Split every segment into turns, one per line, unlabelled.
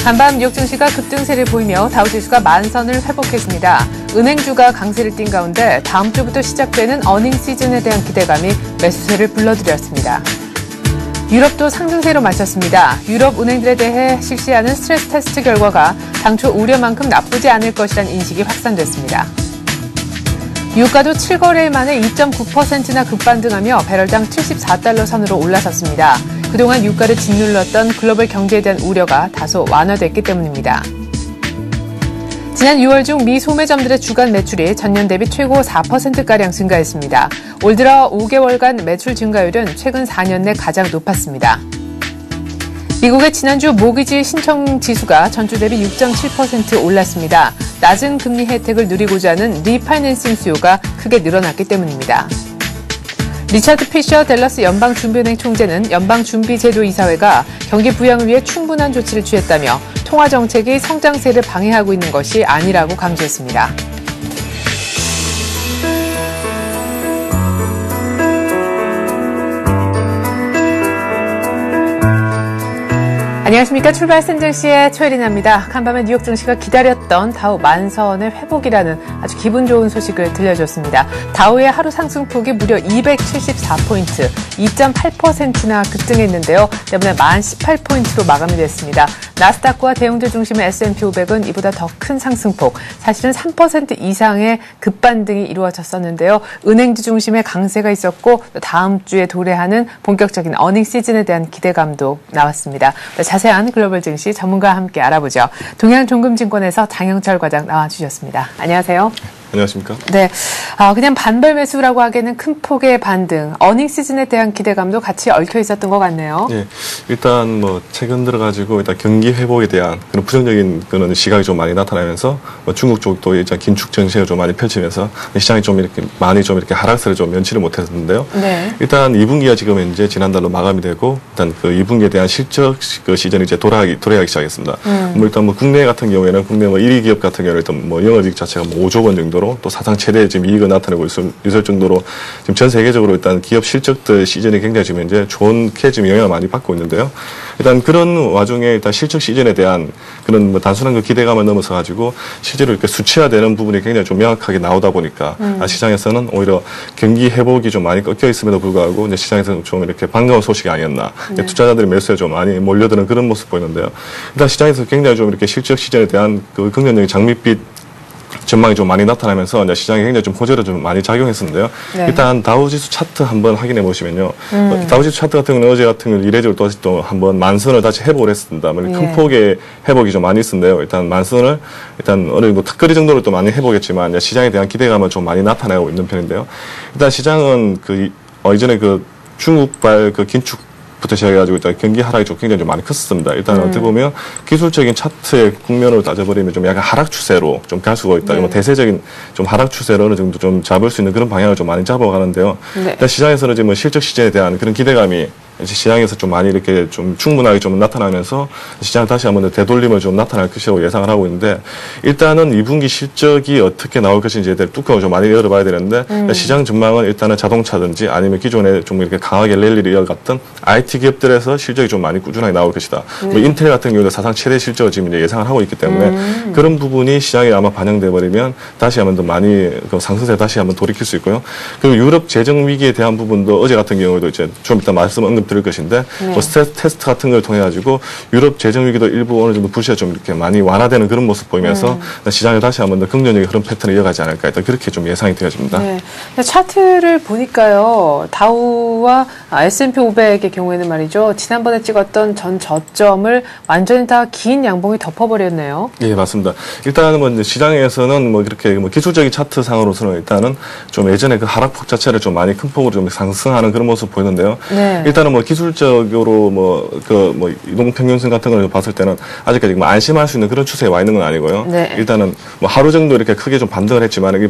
간밤 뉴욕 증시가 급등세를 보이며 다우지수가 만선을 회복했습니다. 은행주가 강세를 띈 가운데 다음 주부터 시작되는 어닝 시즌에 대한 기대감이 매수세를 불러들였습니다. 유럽도 상승세로 마쳤습니다. 유럽 은행들에 대해 실시하는 스트레스 테스트 결과가 당초 우려만큼 나쁘지 않을 것이라는 인식이 확산됐습니다. 유가도 7거래일 만에 2.9%나 급반등하며 배럴당 74달러 선으로 올라섰습니다. 그동안 유가를 짓눌렀던 글로벌 경제에 대한 우려가 다소 완화됐기 때문입니다. 지난 6월 중 미 소매점들의 주간 매출이 전년 대비 최고 4%가량 증가했습니다. 올 들어 5개월간 매출 증가율은 최근 4년 내 가장 높았습니다. 미국의 지난주 모기지 신청 지수가 전주 대비 6.7% 올랐습니다. 낮은 금리 혜택을 누리고자 하는 리파이낸싱 수요가 크게 늘어났기 때문입니다. 리차드 피셔 댈러스 연방준비은행 총재는 연방준비제도 이사회가 경기 부양을 위해 충분한 조치를 취했다며 통화정책이 성장세를 방해하고 있는 것이 아니라고 강조했습니다. 안녕하십니까. 출발 샌들씨의 최혜린입니다. 간밤에 뉴욕 증시가 기다렸던 다우 만선의 회복이라는 아주 기분 좋은 소식을 들려줬습니다. 다우의 하루 상승폭이 무려 274포인트, 2.8%나 급등했는데요. 때문에 1018포인트로 마감이 됐습니다. 나스닥과 대형주 중심의 S&P 500은 이보다 더 큰 상승폭, 사실은 3% 이상의 급반등이 이루어졌었는데요. 은행주 중심의 강세가 있었고 다음 주에 도래하는 본격적인 어닝 시즌에 대한 기대감도 나왔습니다. 자세한 글로벌 증시 전문가와 함께 알아보죠. 동양종금증권에서 장영철 과장 나와주셨습니다. 안녕하세요.
안녕하십니까?
네, 그냥 반발 매수라고 하기에는 큰 폭의 반등, 어닝 시즌에 대한 기대감도 같이 얽혀 있었던 것 같네요.
예, 일단 최근 들어가지고 일단 경기 회복에 대한 그런 부정적인 그런 시각이 좀 많이 나타나면서 중국 쪽도 일단 긴축 정세가 좀 많이 펼치면서 시장이 좀 이렇게 많이 좀 이렇게 하락세를 좀 면치를 못했는데요. 네. 일단 2분기가 지금 이제 지난달로 마감이 되고 일단 그 2분기에 대한 실적 그 시즌이 이제 돌아가기 시작했습니다. 일단 국내 같은 경우에는 국내 1위 기업 같은 경우는 일단 영업이익 자체가 5조 원 정도로 또 사상 최대 지금 이익을 나타내고 있을 정도로 지금 전 세계적으로 일단 기업 실적들 시즌이 굉장히 지금 이제 좋게 지금 영향을 많이 받고 있는데요. 일단 그런 와중에 일단 실적 시즌에 대한 그런 단순한 그 기대감을 넘어서 가지고 실제로 이렇게 수치화되는 부분이 굉장히 좀 명확하게 나오다 보니까 시장에서는 오히려 경기 회복이 좀 많이 꺾여 있음에도 불구하고 이제 시장에서는 좀 이렇게 반가운 소식이 아니었나. 네. 투자자들이 매수에 좀 많이 몰려드는 그런 모습 보이는데요. 일단 시장에서 굉장히 좀 이렇게 실적 시즌에 대한 그 긍정적인 장밋빛 전망이 좀 많이 나타나면서 이제 시장이 굉장히 좀 호재로 좀 많이 작용했었는데요. 네. 일단 다우지수 차트 한번 확인해 보시면요. 다우지수 차트 같은 경우는 어제 같은 경우는 이례적으로 또 한번 만선을 다시 회복을 했습니다. 큰 폭의 회복이 좀 많이 있었는데요. 일단 만선을 일단 어느 정도 턱걸이 정도로 또 많이 회복했지만 이제 시장에 대한 기대감은 좀 많이 나타나고 있는 편인데요. 일단 시장은 이전에 중국발 긴축 부터 시작해가지고 일단 경기 하락이 좀 굉장히 좀 많이 컸습니다. 일단 어떻게 보면 기술적인 차트의 국면으로 따져버리면 좀 약간 하락 추세로 좀 갈 수가 있다. 네. 대세적인 좀 하락 추세로 어느 정도 좀 잡을 수 있는 그런 방향을 좀 많이 잡아가는데요. 네. 일단 시장에서는 지금 실적 시즌에 대한 그런 기대감이 시장에서 좀 많이 이렇게 좀 충분하게 좀 나타나면서 시장 다시 한번 되돌림을 좀 나타날 것이라고 예상을 하고 있는데 일단은 2분기 실적이 어떻게 나올 것인지에 대해 뚜껑을 좀 많이 열어봐야 되는데 시장 전망은 일단은 자동차든지 아니면 기존에 좀 이렇게 강하게 랠리를 이어갔던 IT 기업들에서 실적이 좀 많이 꾸준하게 나올 것이다. 인텔 같은 경우도 사상 최대 실적을 지금 이제 예상을 하고 있기 때문에 그런 부분이 시장에 아마 반영돼 버리면 다시 한번 더 많이 상승세 다시 한번 돌이킬 수 있고요. 그리고 유럽 재정 위기에 대한 부분도 어제 같은 경우에도 이제 좀 이따 드릴 것인데 스트레스 테스트 같은 걸 통해 가지고 유럽 재정 위기도 일부 어느 정도 불씨가 좀 이렇게 많이 완화되는 그런 모습 보이면서 시장을 다시 한번 더 긍정적인 그런 패턴을 이어가지 않을까 일단 그렇게 좀 예상이 되어집니다.
네. 차트를 보니까요 다우와 S&P 500의 경우에는 말이죠 지난번에 찍었던 전 저점을 완전히 다 긴 양봉이 덮어버렸네요.
예, 맞습니다. 일단은 시장에서는 그렇게 기술적인 차트 상으로서는 일단은 좀 예전에 그 하락폭 자체를 좀 많이 큰 폭으로 좀 상승하는 그런 모습 보이는데요. 네. 일단은 기술적으로 이동평균선 같은 걸 봤을 때는 아직까지 안심할 수 있는 그런 추세에 와 있는 건 아니고요. 네. 일단은 하루 정도 이렇게 크게 좀 반등을 했지만 이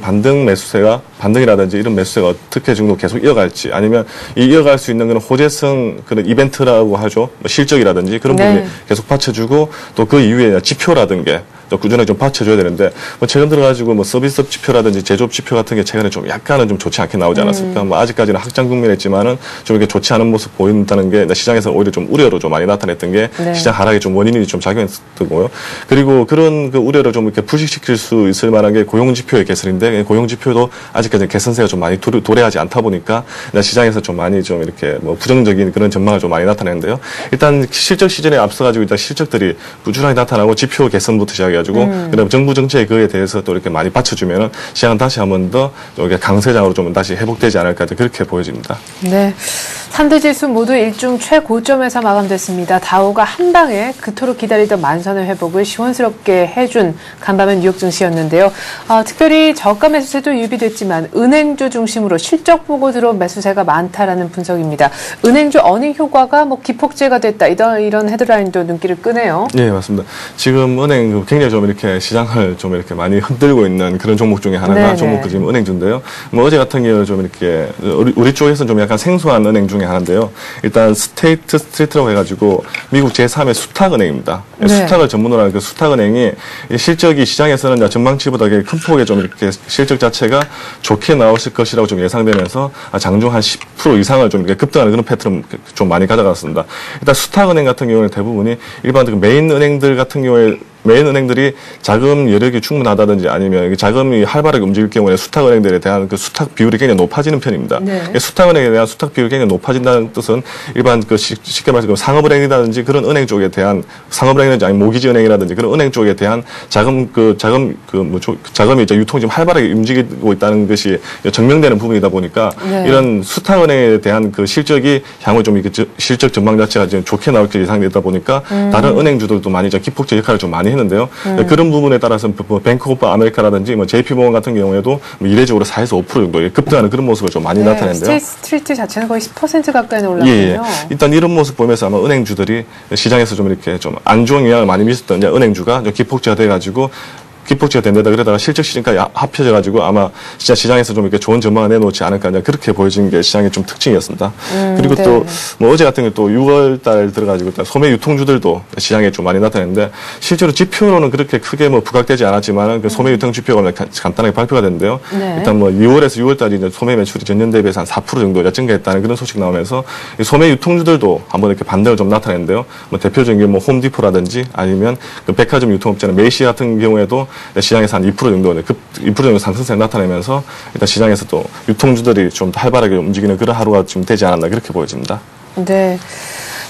반등이라든지 이런 매수세가 어떻게 정도 계속 이어갈지 아니면 이어갈 수 있는 그런 호재성 그런 이벤트라고 하죠. 실적이라든지 그런 부분이 계속 받쳐주고 또 그 이후에 지표라든지 꾸준하게 좀 받쳐줘야 되는데 뭐 최근 들어가지고 뭐 서비스업 지표라든지 제조업 지표 같은 게 최근에 좀 약간은 좀 좋지 않게 나오지 않았습니까? 뭐 아직까지는 확장 국면이지만은 좀 이렇게 좋지 않은 모습 보인다는 게 시장에서 오히려 좀 우려로 좀 많이 나타냈던 게
네. 시장
하락에 좀 원인이 좀 작용했었고요. 그리고 그런 그 우려를 좀 이렇게 부식시킬 수 있을 만한 게 고용지표의 개선인데 고용지표도 아직까지 개선세가 좀 많이 도래하지 않다 보니까 시장에서 좀 많이 좀 이렇게 뭐 부정적인 그런 전망을 좀 많이 나타내는데요. 일단 실적 시즌에 앞서가지고 일단 실적들이 꾸준하게 나타나고 지표 개선부터 시작해가지고 그다음 정부 정책에 그에 대해서 또 이렇게 많이 받쳐주면은 시장은 다시 한번 더 강세장으로 좀 다시 회복되지 않을까 그렇게 보여집니다.
네. 3대 지수 모두 일중 최고점에서 마감됐습니다. 다우가 한 방에 그토록 기다리던 만선의 회복을 시원스럽게 해준 간밤의 뉴욕 증시였는데요. 특별히 저가 매수세도 유비됐지만 은행주 중심으로 실적 보고 들어온 매수세가 많다라는 분석입니다. 은행주 어닝 효과가 뭐 기폭제가 됐다 이런 헤드라인도 눈길을 끄네요.
네, 맞습니다. 지금 은행 굉장히 좀 이렇게 시장을 좀 이렇게 많이 흔들고 있는 그런 종목 중에 하나가 종목도 지금 은행주인데요. 뭐 어제 같은 경우는 좀 이렇게 우리 쪽에서는 좀 약간 생소한 은행 중에 하나인데요. 일단 스테이트 스트리트라고 해가지고 미국 제3의 수탁은행입니다. 네. 수탁을 전문으로 하는 그 수탁은행이 실적이 시장에서는 전망치보다 큰 폭의 좀 이렇게 실적 자체가 좋게 나왔을 것이라고 좀 예상되면서 장중 한 10% 이상을 좀 이렇게 급등하는 그런 패턴을 좀 많이 가져갔습니다. 일단 수탁은행 같은 경우는 대부분이 일반 그 메인 은행들 같은 경우에 메인 은행들이 자금 여력이 충분하다든지 아니면 자금이 활발하게 움직일 경우에 수탁은행들에 대한 그 수탁 비율이 굉장히 높아지는 편입니다. 네. 수탁은행에 대한 수탁 비율이 굉장히 높아진다는 뜻은 일반 그 쉽게 말해서 상업은행이라든지 그런 은행 쪽에 대한 상업은행이라든지 아니면 모기지은행이라든지 그런 은행 쪽에 대한 자금이 이제 유통이 좀 활발하게 움직이고 있다는 것이 증명되는 부분이다 보니까 네. 이런 수탁은행에 대한 그 실적이 향후 좀 이렇게 실적 전망 자체가 지금 좋게 나올 게 예상되다 보니까 다른 은행주들도 많이 기폭적 역할을 좀 많이 했는데요. 그런 부분에 따라서 뱅크 오브 아메리카라든지 뭐 JP모건 같은 경우에도 이례적으로 4에서 5% 정도 급등하는 그런 모습을 좀 많이 나타내는데요.
스트리트 자체는 거의 10% 가까이 올랐거든요.
예. 일단 이런 모습 보면서 아마 은행주들이 시장에서 좀 이렇게 좀 안 좋은 영향을 많이 미쳤던 은행주가 기폭제가 돼가지고 기폭제가 된 데다 그러다가 실적 시즌까지 합쳐져가지고 아마 진짜 시장에서 좀 이렇게 좋은 전망을 내놓지 않을까 그렇게 보여지는 게 시장의 좀 특징이었습니다. 그리고
네.
또 뭐 어제 같은 경우 또 6월 달 들어가지고 소매 유통주들도 시장에 좀 많이 나타났는데 실제로 지표로는 그렇게 크게 뭐 부각되지 않았지만 그 소매 유통 지표가 간단하게 발표가 됐는데요. 네. 일단 뭐 2월에서 6월 달이 이제 소매 매출이 전년 대비해서 한 4% 정도 증가했다는 그런 소식 나오면서 소매 유통주들도 한번 이렇게 반등을 좀 나타냈는데요. 뭐 대표적인 게 뭐 홈디포라든지 아니면 그 백화점 유통업체는 메이시 같은 경우에도 시장에서 한 2% 정도 2% 정도 상승세를 나타내면서 일단 시장에서 또 유통주들이 좀 활발하게 움직이는 그런 하루가 좀 되지 않았나 그렇게 보여집니다.
네.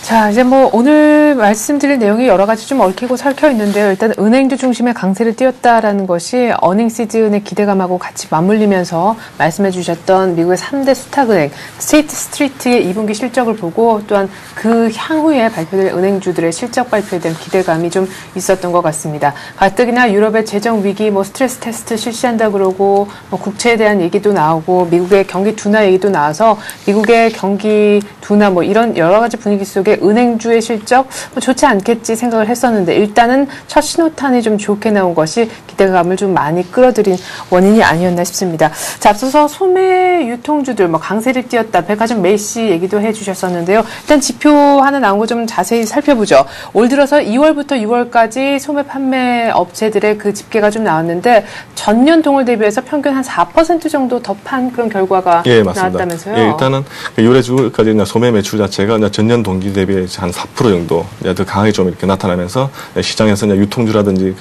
자, 이제 뭐 오늘 말씀드린 내용이 여러 가지 좀 얽히고 설켜 있는데요. 일단 은행주 중심의 강세를 띄웠다라는 것이 어닝 시즌의 기대감하고 같이 맞물리면서 말씀해 주셨던 미국의 3대 수탁은행 스테이트 스트리트의 2분기 실적을 보고 또한 그 향후에 발표될 은행주들의 실적 발표에 대한 기대감이 좀 있었던 것 같습니다. 가뜩이나 유럽의 재정 위기, 뭐 스트레스 테스트 실시한다 그러고 뭐 국채에 대한 얘기도 나오고 미국의 경기 둔화 얘기도 나와서 미국의 경기 둔화 뭐 이런 여러 가지 분위기 속에 은행주의 실적 뭐 좋지 않겠지 생각을 했었는데 일단은 첫 신호탄이 좀 좋게 나온 것이 기대감을 좀 많이 끌어들인 원인이 아니었나 싶습니다. 자, 앞서서 소매 유통주들 뭐 강세를 띄었다. 백화점 메이시 얘기도 해주셨었는데요. 일단 지표 하나 나온 거 좀 자세히 살펴보죠. 올 들어서 2월부터 6월까지 소매 판매 업체들의 그 집계가 좀 나왔는데 전년 동월 대비해서 평균 한 4% 정도 더 판 그런 결과가 나왔다면서요?
예, 일단은 6월에서 6월까지 소매 매출 자체가 전년 동기 대비 한 4% 정도 더 강하게 좀 이렇게 나타나면서 시장에서 유통주라든지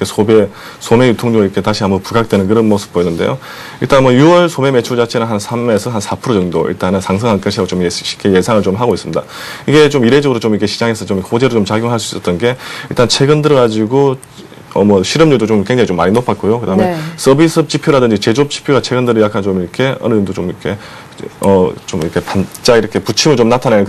소매 유통주가 이렇게 다시 한번 부각되는 그런 모습 보이는데요. 일단 뭐 6월 소매 매출 자체는 한 3에서 한 4% 정도 일단은 상승할 것이라고 좀 쉽게 예상을 좀 하고 있습니다. 이게 좀 이례적으로 좀 이렇게 시장에서 좀 호재로 좀 작용할 수 있었던 게 일단 최근 들어가지고 뭐 실업률도 좀 굉장히 좀 많이 높았고요. 그다음에 네. 서비스업 지표라든지 제조업 지표가 최근 들어 약간 좀 이렇게 어느 정도 좀 이렇게 좀 이렇게 반짝 이렇게 부침을 좀 나타내는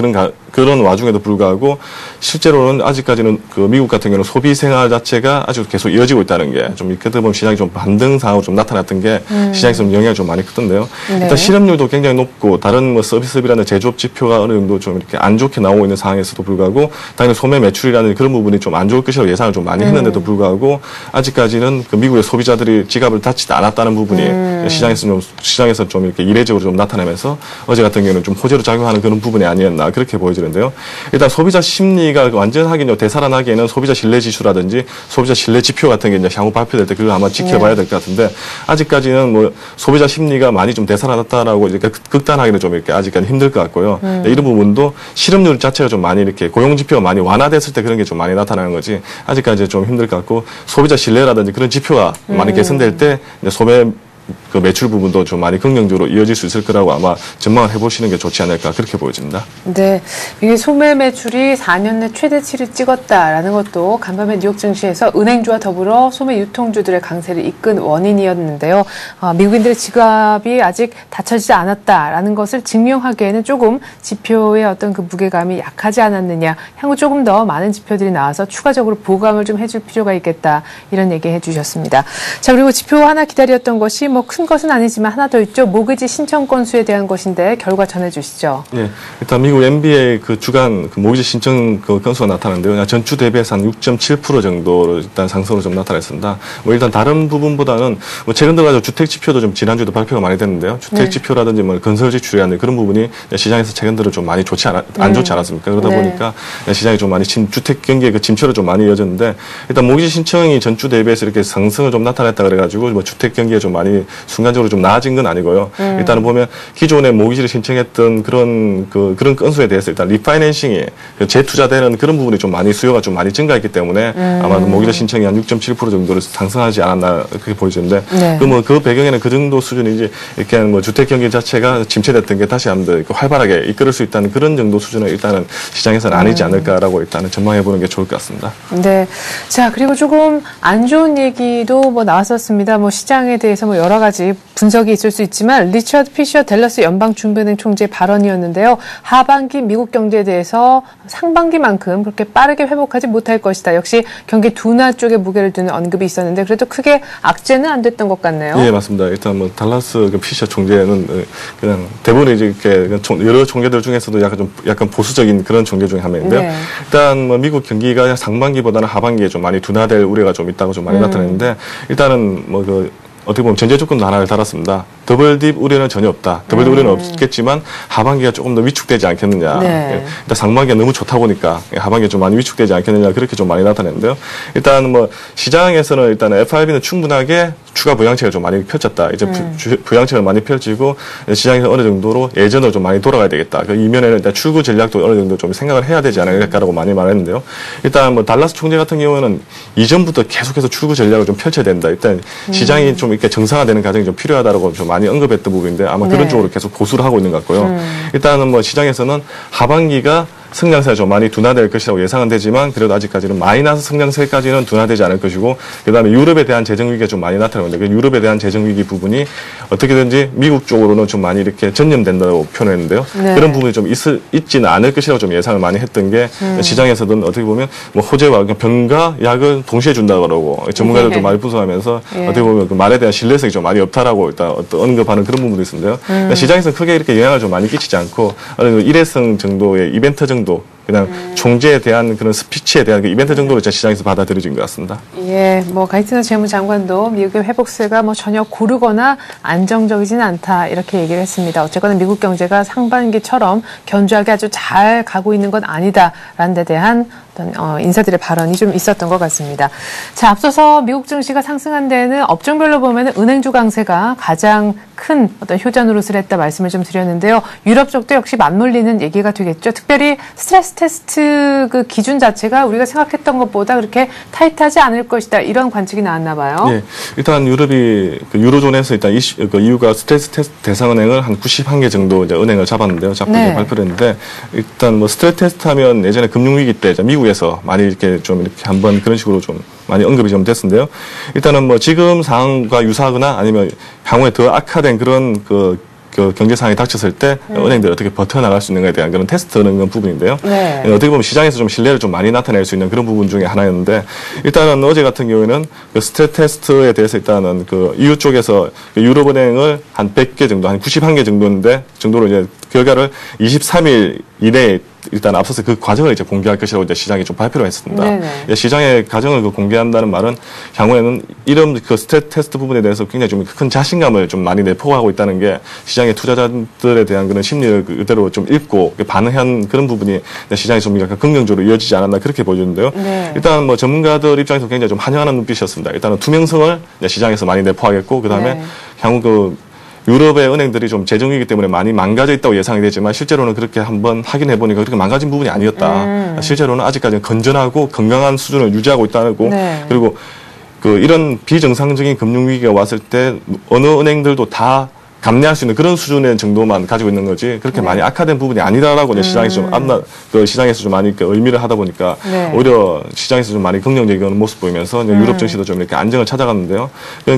그런 와중에도 불구하고 실제로는 아직까지는 그 미국 같은 경우는 소비 생활 자체가 아주 계속 이어지고 있다는 게 좀 이렇게 보면 시장이 좀 반등 상황으로 좀 나타났던 게 시장에서 좀 영향을 좀 많이 크던데요. 네. 일단 실업률도 굉장히 높고 다른 뭐 서비스업이라는 제조업 지표가 어느 정도 좀 이렇게 안 좋게 나오고 있는 상황에서도 불구하고 당연히 소매 매출이라는 그런 부분이 좀 안 좋을 것이라고 예상을 좀 많이 했는데도 불구하고 아직까지는 그 미국의 소비자들이 지갑을 닫지 않았다는 부분이 시장에서 좀 이렇게 이례적으로 좀 나타나면서 어제 같은 경우는 좀 호재로 작용하는 그런 부분이 아니었나 그렇게 보여지는 보여지는데요. 일단 소비자 심리가 완전하게 되살아나기에는 소비자 신뢰 지수라든지 소비자 신뢰 지표 같은 게 이제 향후 발표될 때 그걸 아마 지켜봐야 될 것 같은데 아직까지는 뭐 소비자 심리가 많이 좀 되살아났다라고 이렇게 극단하기는 좀 이렇게 아직까지 힘들 것 같고요. 이런 부분도 실업률 자체가 좀 많이 이렇게 고용 지표가 많이 완화됐을 때 그런 게 좀 많이 나타나는 거지 아직까지 좀 힘들 것 같고 소비자 신뢰라든지 그런 지표가 많이 개선될 때 이제 소매 그 매출 부분도 좀 많이 긍정적으로 이어질 수 있을 거라고 아마 전망을 해보시는 게 좋지 않을까 그렇게 보여집니다.
네, 이게 소매 매출이 4년 내 최대치를 찍었다라는 것도 간밤에 뉴욕 증시에서 은행주와 더불어 소매 유통주들의 강세를 이끈 원인이었는데요. 미국인들의 지갑이 아직 닫혀지지 않았다라는 것을 증명하기에는 조금 지표의 어떤 그 무게감이 약하지 않았느냐. 향후 조금 더 많은 지표들이 나와서 추가적으로 보강을 좀 해줄 필요가 있겠다. 이런 얘기 해주셨습니다. 자, 그리고 지표 하나 기다렸던 것이 뭐 큰 것은 아니지만 하나 더 있죠. 모기지 신청 건수에 대한 것인데 결과 전해주시죠.
예, 일단 미국 NBA 그 주간 그 모기지 신청 그 건수가 나타나는데요. 전주 대비해서 한 6.7% 정도로 일단 상승으로 좀 나타났습니다. 뭐 일단 다른 부분보다는 뭐 최근 들어가지고 주택 지표도 좀 지난주도 발표가 많이 됐는데요. 주택 지표라든지 뭐 건설 지출이라는 그런 부분이 시장에서 최근 들어 좀 많이 안 좋지 않았습니까? 그러다 보니까 시장이 좀 많이 주택 경기의 그 침체로 좀 많이 이어졌는데 일단 모기지 신청이 전주 대비해서 이렇게 상승을 좀 나타냈다 그래가지고 뭐 주택 경기에 좀 많이 순간적으로 좀 나아진 건 아니고요. 일단은 보면 기존에 모기지를 신청했던 그런 건수에 대해서 일단 리파이낸싱이 재투자되는 그런 부분이 좀 많이 수요가 좀 많이 증가했기 때문에 아마도 모기지 신청이 한 6.7% 정도로 상승하지 않았나 그렇게 보여지는데 그 배경에는 그 정도 수준이지 이렇게 뭐 주택 경기 자체가 침체됐던 게 다시 한번 활발하게 이끌을 수 있다는 그런 정도 수준은 일단은 시장에서는 아니지 않을까라고 일단은 전망해 보는 게 좋을 것 같습니다.
네. 자, 그리고 조금 안 좋은 얘기도 뭐 나왔었습니다. 뭐 시장에 대해서 뭐 여러 가지 분석이 있을 수 있지만 리처드 피셔 댈러스 연방준비은행 총재 발언이었는데요. 하반기 미국 경제에 대해서 상반기만큼 그렇게 빠르게 회복하지 못할 것이다. 역시 경기 둔화 쪽에 무게를 두는 언급이 있었는데 그래도 크게 악재는 안 됐던 것 같네요.
예, 맞습니다. 일단 뭐 달라스 그 피셔 총재는 그냥 대부분 이제 이렇게 여러 총재들 중에서도 약간 보수적인 그런 총재 중에 한 명인데요. 네. 일단 뭐 미국 경기가 상반기보다는 하반기에 좀 많이 둔화될 우려가 좀 있다고 좀 많이 나타냈는데 일단은 뭐 어떻게 보면 전제 조건도 하나를 달았습니다. 더블딥 우려는 전혀 없다. 더블딥 우려는 없겠지만 하반기가 조금 더 위축되지 않겠느냐. 네. 일단 상반기가 너무 좋다 보니까 하반기가 좀 많이 위축되지 않겠느냐 그렇게 좀 많이 나타냈는데요. 일단 뭐 시장에서는 일단 FRB는 충분하게 추가 부양책을 좀 많이 펼쳤다. 이제 부양책을 많이 펼치고 시장에서 어느 정도로 예전으로 좀 많이 돌아가야 되겠다. 그 이면에는 일단 출구 전략도 어느 정도 좀 생각을 해야 되지 않을까라고 많이 말했는데요. 일단 뭐 달라스 총재 같은 경우는 이전부터 계속해서 출구 전략을 좀 펼쳐야 된다. 일단 시장이 좀 이렇게 정상화되는 과정이 좀 필요하다라고 좀 많이 언급했던 부분인데 아마 그런 쪽으로 계속 고수를 하고 있는 것 같고요. 일단은 뭐 시장에서는 하반기가 성장세가 좀 많이 둔화될 것이라고 예상은 되지만 그래도 아직까지는 마이너스 성장세까지는 둔화되지 않을 것이고 그다음에 유럽에 대한 재정 위기가 좀 많이 나타나는데 그 유럽에 대한 재정 위기 부분이 어떻게든지 미국 쪽으로는 좀 많이 이렇게 전념된다고 표현했는데요. 네. 그런 부분이 좀 있지는 않을 것이라고 좀 예상을 많이 했던 게 시장에서는 어떻게 보면 뭐 호재와 병과 약을 동시에 준다 그러고 전문가들도 많이 분석하면서 어떻게 보면 그 말에 대한 신뢰성이 좀 많이 없다라고 일단 언급하는 그런 부분도 있는데요. 그러니까 시장에서는 크게 이렇게 영향을 좀 많이 끼치지 않고 어느 정도 일회성 정도의 이벤트 정도 그냥 총재에 대한 그런 스피치에 대한 그 이벤트 정도로 시장에서 받아들여진 것 같습니다.
예, 뭐 가이트너 재무장관도 미국의 회복세가 뭐 전혀 고르거나 안정적이지는 않다 이렇게 얘기를 했습니다. 어쨌거나 미국 경제가 상반기처럼 견조하게 아주 잘 가고 있는 건 아니다라는 데 대한 어떤 인사들의 발언이 좀 있었던 것 같습니다. 자, 앞서서 미국 증시가 상승한 데에는 업종별로 보면 은행주 강세가 가장 큰 어떤 효자 노릇을 했다 말씀을 좀 드렸는데요. 유럽 쪽도 역시 맞물리는 얘기가 되겠죠. 특별히 스트레스 테스트 그 기준 자체가 우리가 생각했던 것보다 그렇게 타이트하지 않을 것이다. 이런 관측이 나왔나 봐요.
네, 일단 유럽이 그 유로존에서 일단 그 이유가 스트레스 테스트 대상은행을 한 91개 정도 이제 은행을 잡았는데요. 잡고 네. 발표를 했는데 일단 뭐 스트레스 테스트 하면 예전에 금융위기 때 미국에서 많이 이렇게 좀 이렇게 한번 그런 식으로 좀 많이 언급이 좀 됐는데요. 일단은 뭐 지금 상황과 유사하거나 아니면 향후에 더 악화된 그런 그 경제 상황이 닥쳤을 때 은행들이 어떻게 버텨나갈 수 있는가에 대한 그런 테스트하는 부분인데요. 네. 어떻게 보면 시장에서 좀 신뢰를 좀 많이 나타낼 수 있는 그런 부분 중에 하나였는데 일단은 어제 같은 경우에는 그 스트레스 테스트에 대해서 일단은 그 EU 쪽에서 그 유럽은행을 한 100개 정도, 한 91개 정도로 이제 결과를 23일 이내에 일단 앞서서 그 과정을 이제 공개할 것이라고 이제 시장이 좀 발표를 했습니다. 예, 시장의 과정을 공개한다는 말은 향후에는 이런 그 스트레스 테스트 부분에 대해서 굉장히 좀 큰 자신감을 좀 많이 내포하고 있다는 게 시장의 투자자들에 대한 그런 심리를 그대로 좀 읽고 반응한 그런 부분이 시장이 좀 약간 긍정적으로 이어지지 않았나 그렇게 보여지는데요. 일단 뭐 전문가들 입장에서 굉장히 좀 환영하는 눈빛이었습니다. 일단은 투명성을 시장에서 많이 내포하겠고 그다음에 향후 그 유럽의 은행들이 좀 재정위기 때문에 많이 망가져 있다고 예상이 되지만 실제로는 그렇게 한번 확인해 보니까 그렇게 망가진 부분이 아니었다. 실제로는 아직까지는 건전하고 건강한 수준을 유지하고 있다고 그리고 그 이런 비정상적인 금융위기가 왔을 때 어느 은행들도 다 감내할 수 있는 그런 수준의 정도만 가지고 있는 거지 그렇게 많이 악화된 부분이 아니다라고 이제 시장에서 좀 시장에서 좀 많이 의미를 하다 보니까 오히려 시장에서 좀 많이 긍정적인 모습 보이면서 유럽 증시도 좀 이렇게 안정을 찾아갔는데요.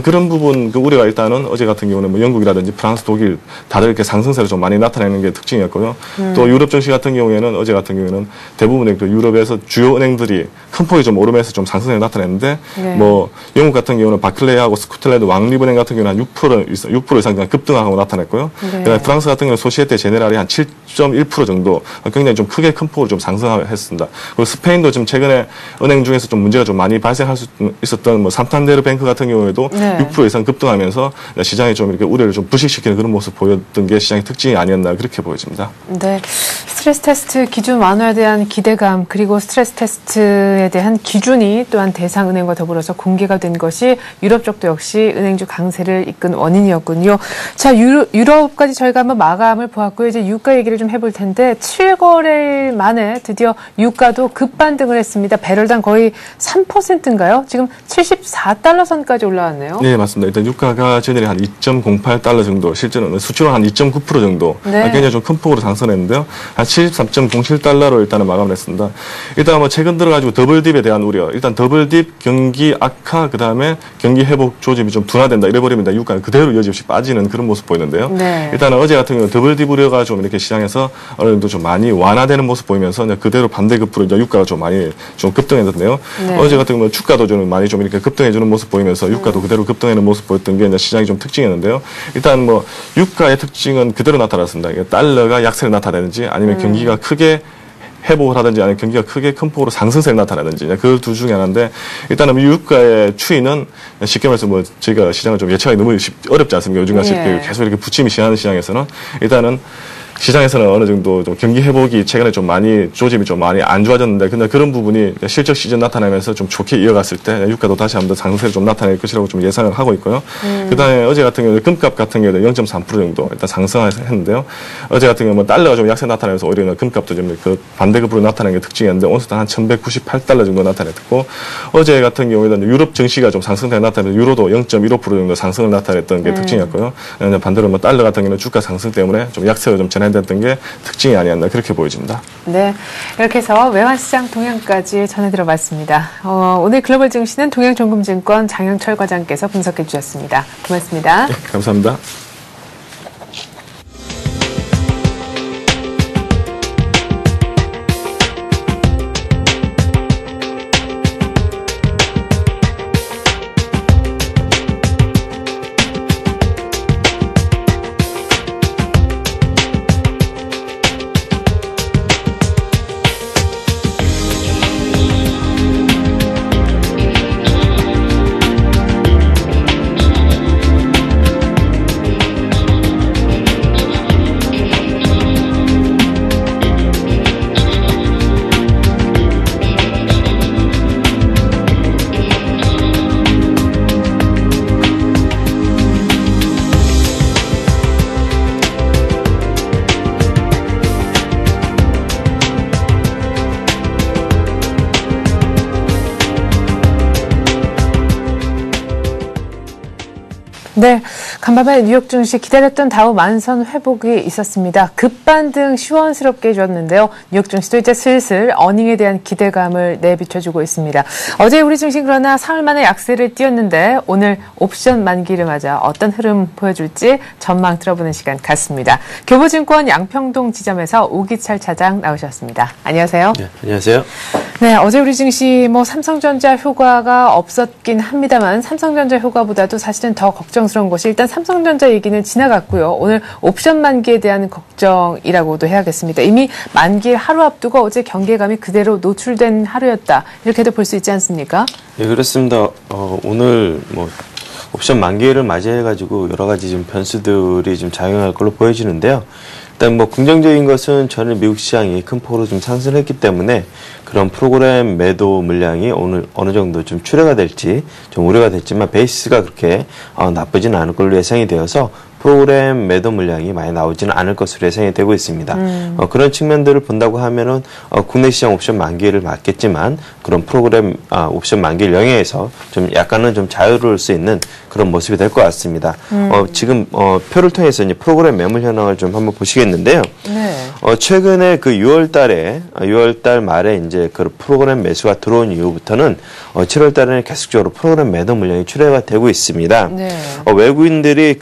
그런 부분 그 우려가 일단은 어제 같은 경우는 뭐 영국이라든지 프랑스, 독일 다들 이렇게 상승세를 좀 많이 나타내는 게 특징이었고요. 또 유럽 증시 같은 경우에는 어제 같은 경우에는 대부분의 그 유럽에서 주요 은행들이 큰 폭이 좀 오르면서 좀 상승세를 나타냈는데 뭐 영국 같은 경우는 바클레이하고 스코틀랜드 왕립은행 같은 경우는 한 6% 이상 급등 하고 나타냈고요. 그다음에 프랑스 같은 경우는 소시에테 제네랄이 한 7.1% 정도 굉장히 좀 크게 큰 폭으로 좀 상승했습니다. 그리고 스페인도 지금 최근에 은행 중에서 좀 문제가 좀 많이 발생할 수 있었던 뭐 산탄데르 뱅크 같은 경우에도 6% 이상 급등하면서 시장에 좀 이렇게 우려를 좀 부식시키는 그런 모습 보였던 게 시장의 특징이 아니었나 그렇게 보여집니다.
네, 스트레스 테스트 기준 완화에 대한 기대감 그리고 스트레스 테스트에 대한 기준이 또한 대상은행과 더불어서 공개가 된 것이 유럽 쪽도 역시 은행주 강세를 이끈 원인이었군요. 자, 유럽까지 저희가 한번 마감을 보았고요. 이제 유가 얘기를 좀 해볼 텐데 7거래일 만에 드디어 유가도 급반등을 했습니다. 배럴당 거의 3%인가요? 지금 74달러 선까지 올라왔네요.
네, 맞습니다. 일단 유가가 전일에 한 2.08달러 정도, 실제로는 수치로 한 2.9% 정도 굉장히 좀 큰 폭으로 상승했는데요. 한 73.07달러로 일단은 마감을 했습니다. 일단 뭐 최근 들어가지고 더블딥에 대한 우려, 일단 더블딥 경기 악화, 그 다음에 경기 회복 조짐이 좀 둔화된다 이래버리면 유가는 그대로 여지없이 빠지는 그런 모습 보이는데요. 일단은 어제 같은 경우는 더블딥 우려가 좀 이렇게 시장에서 어느 정도 좀 많이 완화되는 모습 보이면서 그대로 반대급부로 이제 유가가 좀 많이 좀 급등했는데요. 어제 같은 경우는 주가도 좀 많이 좀 이렇게 급등해주는 모습 보이면서 유가도 그대로 급등하는 모습 보였던 게 이제 시장이 좀 특징이었는데요. 일단 뭐 유가의 특징은 그대로 나타났습니다. 달러가 약세를 나타내는지 아니면 경기가 크게 회복을 하든지 아니면 경기가 크게 큰 폭으로 상승세를 나타내든지 그 두 중에 하나인데 일단은 유가의 추이는 쉽게 말해서 뭐 저희가 시장을 좀 예측하기 너무 어렵지 않습니까? 요즘같이 계속 이렇게 부침이 심한 시장에서는 일단은 시장에서는 어느 정도 좀 경기 회복이 최근에 좀 많이 조짐이 좀 많이 안 좋아졌는데 근데 그런 부분이 실적 시즌 나타나면서 좀 좋게 이어갔을 때 유가도 다시 한번 상승세를 좀 나타낼 것이라고 좀 예상을 하고 있고요. 그다음에 어제 같은 경우는 금값 같은 경우는 0.3% 정도 일단 상승했는데요. 어제 같은 경우는 달러가 좀 약세 나타나면서 오히려 금값도 좀 그 반대급으로 나타나는 게 특징이었는데 온스당 한 1,198달러 정도 나타냈고 어제 같은 경우에는 유럽 증시가 좀 상승세 나타내면서 유로도 0.15% 정도 상승을 나타냈던 게 특징이었고요. 반대로 뭐 달러 같은 경우는 주가 상승 때문에 좀 약세가 좀 됐던 게 특징이 아니었나 그렇게 보여집니다.
네, 이렇게 해서 외환시장 동향까지 전해드려봤습니다. 오늘 글로벌 증시는 동양정금증권 장영철 과장께서 분석해 주셨습니다. 고맙습니다.
네, 감사합니다.
네, 간밤에 뉴욕 증시 기다렸던 다우 만선 회복이 있었습니다. 급반등 시원스럽게 해줬는데요. 뉴욕 증시도 이제 슬슬 어닝에 대한 기대감을 내비춰주고 있습니다. 어제 우리 증시 그러나 사흘 만에 약세를 띄었는데 오늘 옵션 만기를 맞아 어떤 흐름 보여줄지 전망 들어보는 시간 갖습니다. 교보증권 양평동 지점에서 오기철 차장 나오셨습니다. 안녕하세요.
네, 안녕하세요.
네, 어제 우리 증시 삼성전자 효과가 없었긴 합니다만 삼성전자 효과보다도 사실은 더 걱정스러운 것이 일단 삼성전자 얘기는 지나갔고요. 오늘 옵션 만기에 대한 걱정이라고도 해야겠습니다. 이미 만기 하루 앞두고 어제 경계감이 그대로 노출된 하루였다. 이렇게도 볼 수 있지 않습니까?
네, 그렇습니다. 오늘 옵션 만기를 맞이해가지고 여러 가지 좀 변수들이 좀 작용할 걸로 보여지는데요. 일단 긍정적인 것은 전일 미국 시장이 큰 폭으로 좀 상승했기 때문에 그런 프로그램 매도 물량이 오늘 어느 정도 좀 출회가 될지 좀 우려가 됐지만 베이스가 그렇게 나쁘지는 않을 걸로 예상이 되어서 프로그램 매도 물량이 많이 나오지는 않을 것으로 예상이 되고 있습니다. 그런 측면들을 본다고 하면은 국내 시장 옵션 만기를 맞겠지만 그런 프로그램 옵션 만기를 영향해서 좀 약간은 좀 자유로울 수 있는 그런 모습이 될 것 같습니다. 지금 표를 통해서 이제 프로그램 매물 현황을 좀 한번 보시겠는데요.
네.
최근에 그 6월달 말에 이제 그 프로그램 매수가 들어온 이후부터는 7월달에는 계속적으로 프로그램 매도 물량이 출회가 되고 있습니다.
네.
외국인들이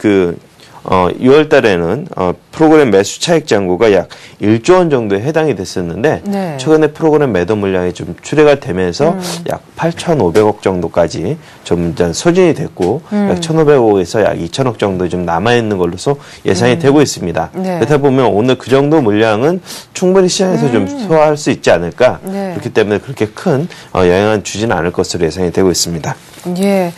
6월 달에는 프로그램 매수 차익 잔고가 약 1조 원 정도에 해당이 됐었는데
네.
최근에 프로그램 매도 물량이 좀 출회가 되면서 약 8,500억 정도까지 좀 소진이 됐고 약 1,500억에서 약 2,000억 정도 좀 남아있는 걸로서 예상이 되고 있습니다.
네.
그렇다 보면 오늘 그 정도 물량은 충분히 시장에서 좀 소화할 수 있지 않을까.
네.
그렇기 때문에 그렇게 큰 영향을 주지는 않을 것으로 예상이 되고 있습니다.
예.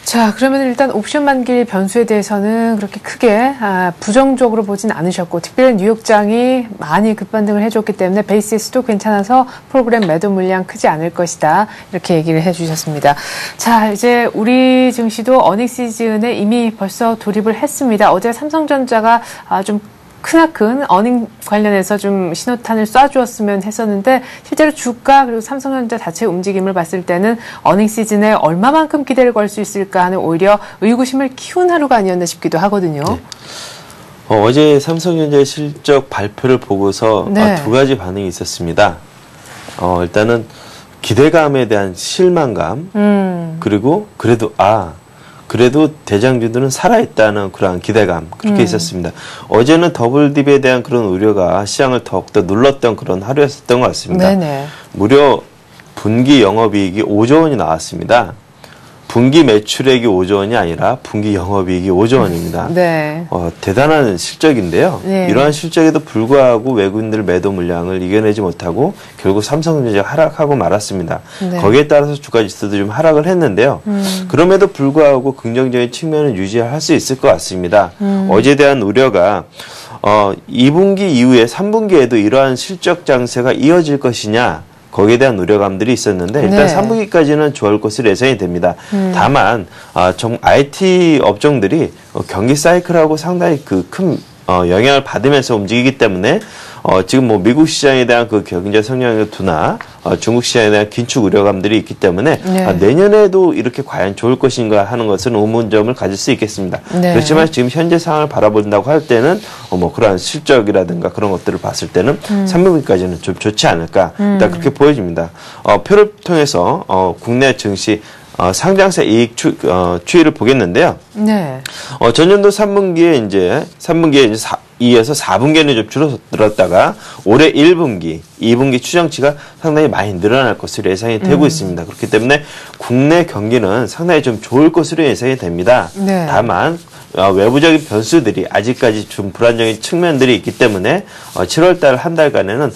자, 그러면 일단 옵션 만기 변수에 대해서는 그렇게 크게 부정적으로 보진 않으셨고, 특별히 뉴욕장이 많이 급반등을 해줬기 때문에 베이시스도 괜찮아서 프로그램 매도 물량 크지 않을 것이다. 이렇게 얘기를 해주셨습니다. 자, 이제 우리 증시도 어닝 시즌에 이미 벌써 돌입을 했습니다. 어제 삼성전자가 좀 크나큰 어닝 관련해서 좀 신호탄을 쏴주었으면 했었는데 실제로 주가 그리고 삼성전자 자체 움직임을 봤을 때는 어닝 시즌에 얼마만큼 기대를 걸 수 있을까 하는 오히려 의구심을 키운 하루가 아니었나 싶기도 하거든요.
네. 어제 삼성전자의 실적 발표를 보고서
네.
두 가지 반응이 있었습니다. 일단은 기대감에 대한 실망감 그리고 그래도 대장주들은 살아있다는 그러한 기대감 그렇게 있었습니다. 어제는 더블딥에 대한 그런 우려가 시장을 더욱더 눌렀던 그런 하루였었던 것 같습니다.
네네.
무려 분기 영업이익이 5조 원이 나왔습니다. 분기 매출액이 5조 원이 아니라 분기 영업이익이 5조 원입니다.
네.
대단한 실적인데요.
네.
이러한 실적에도 불구하고 외국인들 매도 물량을 이겨내지 못하고 결국 삼성전자가 하락하고 말았습니다.
네.
거기에 따라서 주가 지수도 좀 하락을 했는데요. 그럼에도 불구하고 긍정적인 측면을 유지할 수 있을 것 같습니다. 어제에 대한 우려가 2분기 이후에 3분기에도 이러한 실적 장세가 이어질 것이냐 거기에 대한 우려감들이 있었는데 일단
네.
3분기까지는 좋을 것으로 예상이 됩니다. 다만 IT 업종들이 경기 사이클하고 상당히 큰 영향을 받으면서 움직이기 때문에 지금 미국 시장에 대한 그 경제 성장의 둔화, 중국 시장에 대한 긴축 우려감들이 있기 때문에
네.
내년에도 이렇게 과연 좋을 것인가 하는 것은 의문점을 가질 수 있겠습니다.
네.
그렇지만 지금 현재 상황을 바라본다고 할 때는 그러한 실적이라든가 그런 것들을 봤을 때는 3분기까지는 좀 좋지 않을까 일단 그렇게 보여집니다. 표를 통해서 국내 증시 상장세 이익 추이를 보겠는데요.
네.
전년도 3분기에 이제 이어서 4분기에는 좀 줄어들었다가 올해 1분기, 2분기 추정치가 상당히 많이 늘어날 것으로 예상이 되고 있습니다. 그렇기 때문에 국내 경기는 상당히 좀 좋을 것으로 예상이 됩니다.
네.
다만 외부적인 변수들이 아직까지 좀 불안정한 측면들이 있기 때문에 7월달 한 달간에는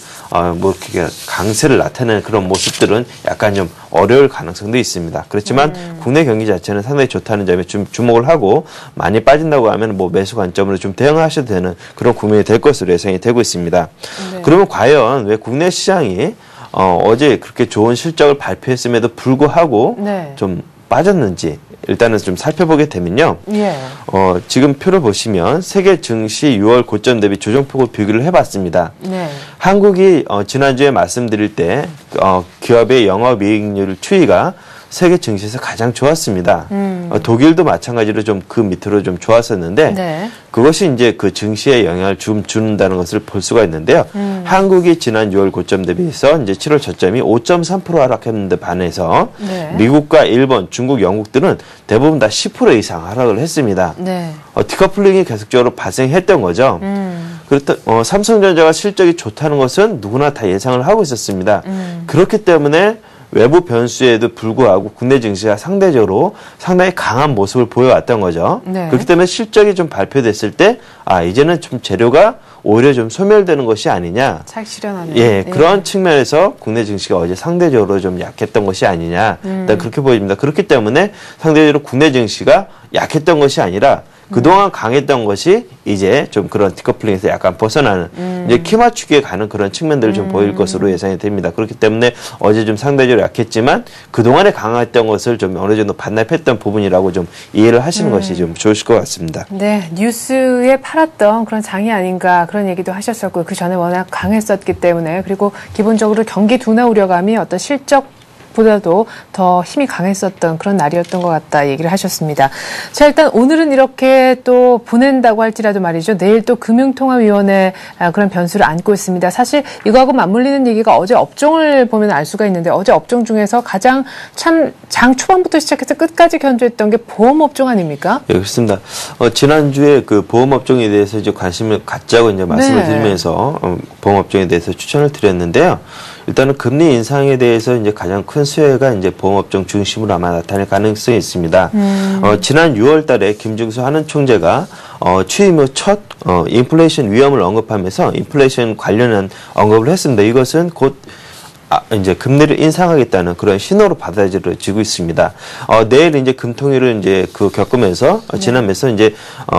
이렇게 강세를 나타내는 그런 모습들은 약간 좀 어려울 가능성도 있습니다. 그렇지만 국내 경기 자체는 상당히 좋다는 점에 좀 주목을 하고 많이 빠진다고 하면 매수 관점으로 좀 대응하셔도 되는 그런 국면이 될 것으로 예상이 되고 있습니다.
네.
그러면 과연 왜 국내 시장이 어제 그렇게 좋은 실적을 발표했음에도 불구하고
네.
좀 빠졌는지 일단은 좀 살펴보게 되면요.
예.
지금 표를 보시면 세계 증시 6월 고점 대비 조정폭을 비교를 해봤습니다.
네.
한국이 지난주에 말씀드릴 때 기업의 영업이익률 추이가 세계 증시에서 가장 좋았습니다. 독일도 마찬가지로 좀 그 밑으로 좀 좋았었는데
네.
그것이 이제 그 증시에 영향을 준다는 것을 볼 수가 있는데요. 한국이 지난 6월 고점 대비해서 이제 7월 저점이 5.3% 하락했는데 반해서
네.
미국과 일본, 중국, 영국들은 대부분 다 10% 이상 하락을 했습니다.
네.
디커플링이 계속적으로 발생했던 거죠. 그렇다, 삼성전자가 실적이 좋다는 것은 누구나 다 예상을 하고 있었습니다. 그렇기 때문에 외부 변수에도 불구하고 국내 증시가 상대적으로 상당히 강한 모습을 보여왔던 거죠.
네.
그렇기 때문에 실적이 좀 발표됐을 때, 이제는 좀 재료가 오히려 좀 소멸되는 것이 아니냐.
차익 실현하는.
예, 그런 측면에서 국내 증시가 어제 상대적으로 좀 약했던 것이 아니냐. 일단 그렇게 보입니다. 그렇기 때문에 상대적으로 국내 증시가 약했던 것이 아니라 그동안 강했던 것이 이제 좀 그런 디커플링에서 약간 벗어나는 이제 키 맞추기에 가는 그런 측면들을 좀 보일 것으로 예상이 됩니다. 그렇기 때문에 어제 좀 상대적으로 약했지만 그동안에 강했던 것을 좀 어느 정도 반납했던 부분이라고 좀 이해를 하시는 것이 좀 좋으실 것 같습니다.
네, 뉴스에 팔았던 그런 장이 아닌가 그런 얘기도 하셨었고 그 전에 워낙 강했었기 때문에 그리고 기본적으로 경기 둔화 우려감이 어떤 실적 보다도 더 힘이 강했었던 그런 날이었던 것 같다 얘기를 하셨습니다. 자, 일단 오늘은 이렇게 또 보낸다고 할지라도 말이죠. 내일 또 금융통화위원회 그런 변수를 안고 있습니다. 사실 이거하고 맞물리는 얘기가 어제 업종을 보면 알 수가 있는데 어제 업종 중에서 가장 참 장 초반부터 시작해서 끝까지 견조했던 게 보험업종 아닙니까?
예, 그렇습니다. 지난주에 그 보험업종에 대해서 이제 관심을 갖자고 이제 말씀을 드리면서 보험업종에 대해서 추천을 드렸는데요. 일단은 금리 인상에 대해서 이제 가장 큰 수혜가 이제 보험업종 중심으로 아마 나타날 가능성이 있습니다. 지난 6월 달에 김중수 한은 총재가 취임 후 첫 인플레이션 위험을 언급하면서 인플레이션 관련한 언급을 했습니다. 이것은 곧 이제 금리를 인상하겠다는 그런 신호로 받아들여지고 있습니다. 내일 이제 금통위를 이제 겪으면서 지나면서 이제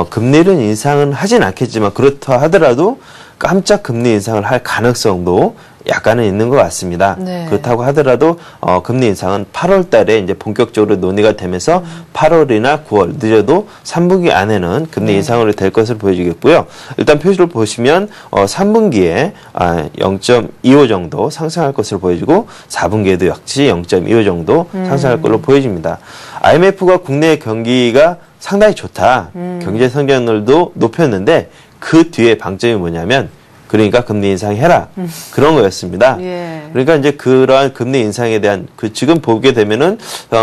금리를 인상은 하진 않겠지만 그렇다 하더라도 깜짝 금리 인상을 할 가능성도 약간은 있는 것 같습니다.
네.
그렇다고 하더라도 금리 인상은 8월 달에 이제 본격적으로 논의가 되면서 8월이나 9월 늦어도 3분기 안에는 금리 인상으로 될 것을 보여지겠고요. 일단 표시를 보시면 3분기에 0.25 정도 상승할 것으로 보여지고 4분기에도 역시 0.25 정도 상승할 걸로 보여집니다. IMF가 국내 경기가 상당히 좋다. 경제 성장률도 높였는데 그 뒤에 방점이 뭐냐면 그러니까 금리 인상해라. 그런 거였습니다.
예.
그러니까 이제 그러한 금리 인상에 대한 지금 보게 되면은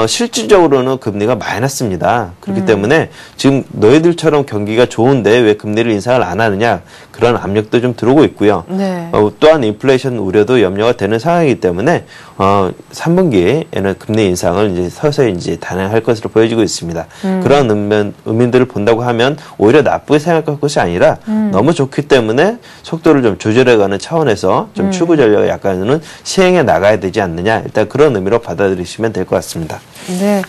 실질적으로는 금리가 마이너스입니다. 그렇기 때문에 지금 너희들처럼 경기가 좋은데 왜 금리를 인상을 안 하느냐 그런 압력도 좀 들어오고 있고요.
네.
또한 인플레이션 우려도 염려가 되는 상황이기 때문에 3분기에는 금리 인상을 이제 서서히 이제 단행할 것으로 보여지고 있습니다. 그런 의미들을 본다고 하면 오히려 나쁘게 생각할 것이 아니라 너무 좋기 때문에 속도를 좀 조절해가는 차원에서 좀 추구 전략을 약간은 시행해 나가야 되지 않느냐 일단 그런 의미로 받아들이시면 될 것 같습니다.
네.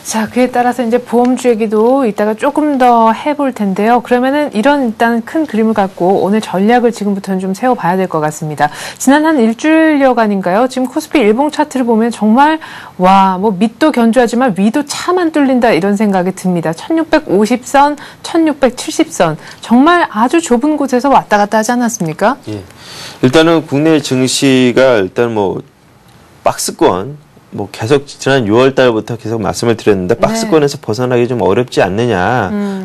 자, 그에 따라서 이제 보험주 얘기도 이따가 조금 더 해볼 텐데요. 그러면은 이런 일단 큰 그림을 갖고 오늘 전략을 지금부터는 좀 세워봐야 될 것 같습니다. 지난 한 일주일여간인가요? 지금 코스피 일봉 차트를 보면 정말 뭐 밑도 견조하지만 위도 참 안 뚫린다 이런 생각이 듭니다. 1650선, 1670선 정말 아주 좁은 곳에서 왔다 갔다 하지 않았습니까?
예. 일단은 국내 증시가 일단 박스권 계속 지난 6월 달부터 계속 말씀을 드렸는데 박스권에서 벗어나기 좀 어렵지 않느냐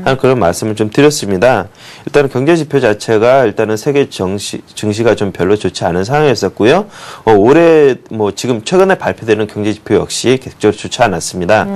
하는 그런 말씀을 좀 드렸습니다. 일단은 경제 지표 자체가 일단은 세계 증시가 좀 별로 좋지 않은 상황이었었고요. 올해 지금 최근에 발표되는 경제 지표 역시 계속적으로 좋지 않았습니다.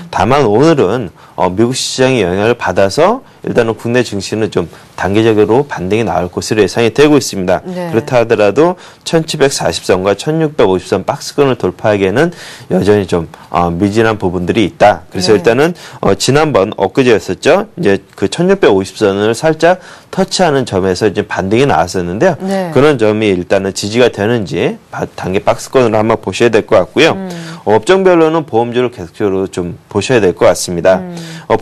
다만 오늘은 미국 시장의 영향을 받아서 일단은 국내 증시는 좀 단기적으로 반등이 나올 것으로 예상이 되고 있습니다.
네.
그렇다 하더라도 1740선과 1650선 박스권을 돌파하기에는 여전히 좀 미진한 부분들이 있다. 그래서 일단은 지난번 엊그제였었죠. 이제 그 1650선을 살짝 터치하는 점에서 이제 반등이 나왔었는데요.
네.
그런 점이 일단은 지지가 되는지 단기 박스권으로 한번 보셔야 될 것 같고요. 업종별로는 보험주를 계속적으로 좀 보셔야 될 것 같습니다.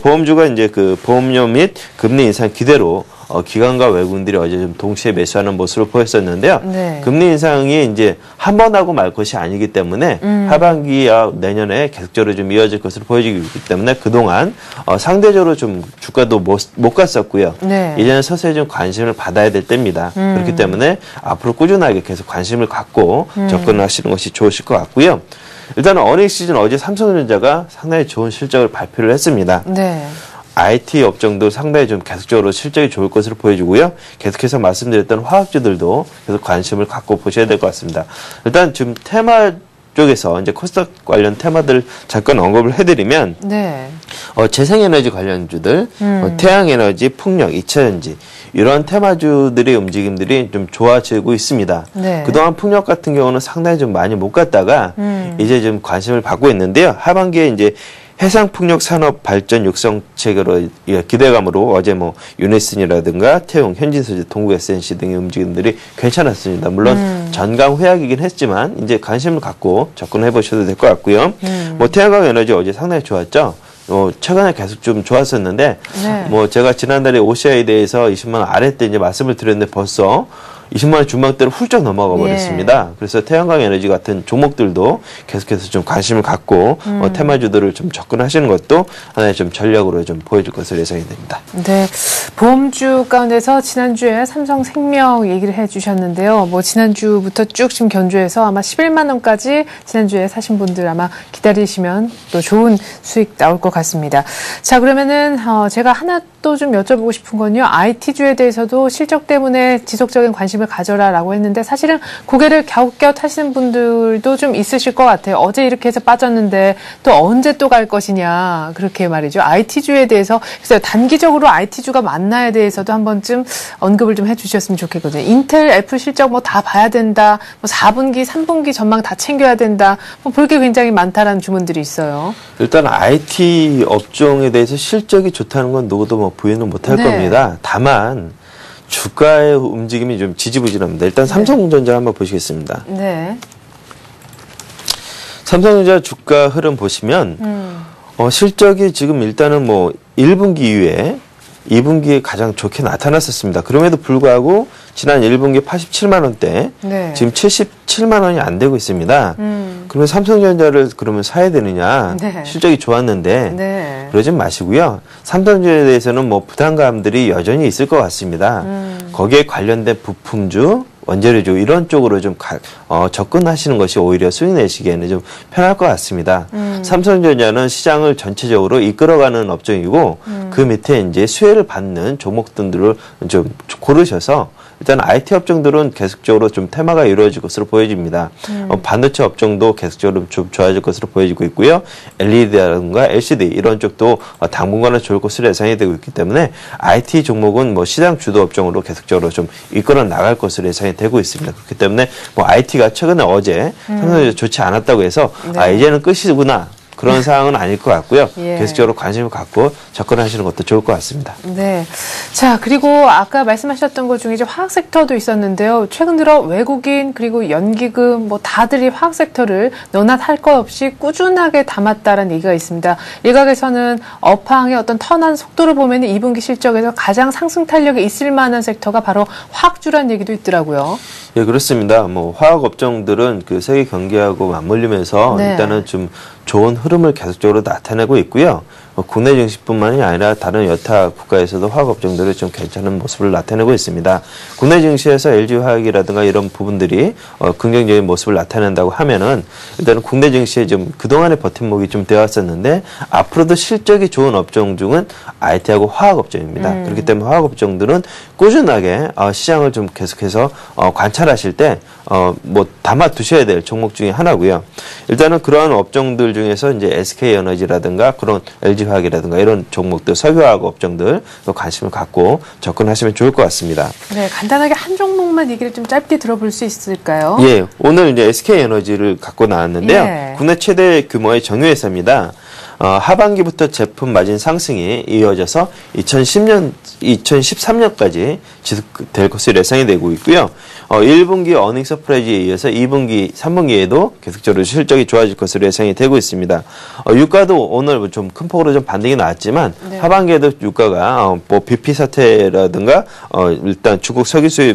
보험주가 이제 그 보험료 및 금리 인상 기대로 기관과 외국인들이 어제 좀 동시에 매수하는 모습을 보였었는데요.
네.
금리 인상이 이제 한 번 하고 말 것이 아니기 때문에 하반기와 내년에 계속적으로 좀 이어질 것으로 보여지기 때문에 그동안 상대적으로 좀 주가도 못 갔었고요.
네.
이제는 서서히 좀 관심을 받아야 될 때입니다. 그렇기 때문에 앞으로 꾸준하게 계속 관심을 갖고 접근을 하시는 것이 좋으실 것 같고요. 일단은 어닝 시즌 어제 삼성전자가 상당히 좋은 실적을 발표를 했습니다.
네.
IT 업종도 상당히 좀 계속적으로 실적이 좋을 것으로 보여지고요. 계속해서 말씀드렸던 화학주들도 계속 관심을 갖고 보셔야 될 것 같습니다. 일단 지금 테마 쪽에서 이제 코스닥 관련 테마들 잠깐 언급을 해드리면
네.
재생에너지 관련주들, 태양에너지, 풍력, 2차전지 이런 테마주들의 움직임들이 좀 좋아지고 있습니다.
네.
그동안 풍력 같은 경우는 상당히 좀 많이 못 갔다가 이제 좀 관심을 받고 있는데요. 하반기에 이제 해상풍력 산업 발전 육성책으로 기대감으로 어제 뭐 유니슨이라든가 태용, 현진소재, 동국 SNC 등의 움직임들이 괜찮았습니다. 물론 전강 회약이긴 했지만 이제 관심을 갖고 접근해 보셔도 될 것 같고요. 뭐 태양광 에너지 어제 상당히 좋았죠. 최근에 계속 좀 좋았었는데
네.
뭐 제가 지난달에 OCI에 대해서 20만 원 아래 때 이제 말씀을 드렸는데 벌써 20만 원 중반대로 훌쩍 넘어가 버렸습니다. 그래서 태양광 에너지 같은 종목들도 계속해서 좀 관심을 갖고 테마주들을 좀 접근하시는 것도 하나의 좀 전략으로 좀 보여줄 것으로 예상이 됩니다.
네, 보험주 가운데서 지난주에 삼성생명 얘기를 해주셨는데요. 뭐 지난주부터 쭉 지금 견주해서 아마 11만 원까지 지난주에 사신 분들 아마 기다리시면 또 좋은 수익 나올 것 같습니다. 자, 그러면은 제가 하나 또 좀 여쭤보고 싶은 건요. IT주에 대해서도 실적 때문에 지속적인 관심을 가져라라고 했는데 사실은 고개를 갸웃갸웃 하시는 분들도 좀 있으실 것 같아요. 어제 이렇게 해서 빠졌는데 또 언제 또 갈 것이냐 그렇게 말이죠. IT주에 대해서 그래서 단기적으로 IT주가 만나에 대해서도 한 번쯤 언급을 좀 해주셨으면 좋겠거든요. 인텔, 애플 실적 뭐 다 봐야 된다. 뭐 4분기, 3분기 전망 다 챙겨야 된다. 뭐 볼 게 굉장히 많다라는 주문들이 있어요.
일단 IT 업종에 대해서 실적이 좋다는 건 누구도 뭐 부인은 못할
네.
겁니다. 다만 주가의 움직임이 좀 지지부진합니다. 일단 삼성전자 한번 보시겠습니다.
네.
삼성전자 주가 흐름 보시면 실적이 지금 일단은 뭐 1분기 이후에 2분기에 가장 좋게 나타났었습니다. 그럼에도 불구하고 지난 1분기 87만 원대
네.
지금 77만 원이 안 되고 있습니다. 그러면 삼성전자를 그러면 사야 되느냐?
네.
실적이 좋았는데
네.
그러지 마시고요. 삼성전자에 대해서는 뭐 부담감들이 여전히 있을 것 같습니다. 거기에 관련된 부품주, 원재료주 이런 쪽으로 좀 접근하시는 것이 오히려 수익 내시기에는 좀 편할 것 같습니다. 삼성전자는 시장을 전체적으로 이끌어가는 업종이고 그 밑에 이제 수혜를 받는 종목들을 좀 고르셔서 일단 IT 업종들은 계속적으로 좀 테마가 이루어질 것으로 보여집니다. 반도체 업종도 계속적으로 좀 좋아질 것으로 보여지고 있고요. LED라든가 LCD 이런 쪽도 당분간은 좋을 것으로 예상이 되고 있기 때문에 IT 종목은 뭐 시장 주도 업종으로 계속적으로 좀 이끌어 나갈 것으로 예상이 되고 있습니다. 그렇기 때문에 뭐 IT가 최근에 어제 상당히 좋지 않았다고 해서
네.
이제는 끝이구나. 그런 상황은 아닐 것 같고요.
예.
계속적으로 관심을 갖고 접근하시는 것도 좋을 것 같습니다.
네. 자, 그리고 아까 말씀하셨던 것 중에 이제 화학 섹터도 있었는데요. 최근 들어 외국인 그리고 연기금 뭐 다들이 화학 섹터를 너나 할 것 없이 꾸준하게 담았다는 얘기가 있습니다. 일각에서는 업황의 어떤 턴한 속도를 보면 2분기 실적에서 가장 상승 탄력이 있을 만한 섹터가 바로 화학주란 얘기도 있더라고요.
예, 그렇습니다. 뭐 화학 업종들은 그 세계 경기하고 맞물리면서
네.
일단은 좀 좋은 흐름을 계속적으로 나타내고 있고요. 국내 증시뿐만이 아니라 다른 여타 국가에서도 화학 업종들이 좀 괜찮은 모습을 나타내고 있습니다. 국내 증시에서 LG화학이라든가 이런 부분들이 긍정적인 모습을 나타낸다고 하면은 일단은 국내 증시에 좀 그동안의 버팀목이 좀 되었었는데 앞으로도 실적이 좋은 업종 중은 IT하고 화학 업종입니다. 그렇기 때문에 화학 업종들은 꾸준하게 시장을 좀 계속해서 관찰하실 때 뭐 담아 두셔야 될 종목 중에 하나고요. 일단은 그러한 업종들 중에서 이제 SK에너지라든가 그런 LG화학이라든가 이런 종목들, 석유화학 업종들 관심을 갖고 접근하시면 좋을 것 같습니다.
네, 간단하게 한 종목만 얘기를 좀 짧게 들어볼 수 있을까요?
예, 오늘 이제 SK에너지를 갖고 나왔는데요.
예.
국내 최대 규모의 정유회사입니다. 하반기부터 제품 마진 상승이 이어져서 2013년까지 지속될 것으로 예상이 되고 있고요. 1분기 어닝 서프라이즈에 이어서 2분기, 3분기에도 계속적으로 실적이 좋아질 것으로 예상이 되고 있습니다. 유가도 오늘 좀 큰 폭으로 좀 반등이 나왔지만
네.
하반기에도 유가가 뭐 BP 사태라든가 일단 중국 석유 수요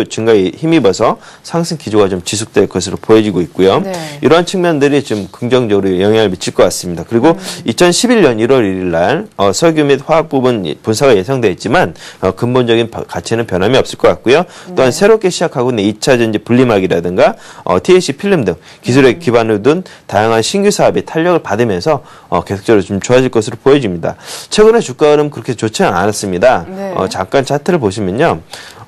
증가에 힘입어서 상승 기조가 좀 지속될 것으로 보여지고 있고요.
네.
이러한 측면들이 좀 긍정적으로 영향을 미칠 것 같습니다. 그리고 2011년 1월 1일 날 석유 및 화학 부분 분사가 예상되어 있지만 근본적인 가치는 변함이 없을 것 같고요. 또한 새롭게 시작하고 있는 2차 전지 분리막이라든가 TAC 필름 등 기술에 기반을 둔 다양한 신규 사업이 탄력을 받으면서 계속 계속적으로 좀 좋아질 것으로 보여집니다. 최근에 주가 흐름 그렇게 좋지는 않았습니다.
네.
잠깐 차트를 보시면요.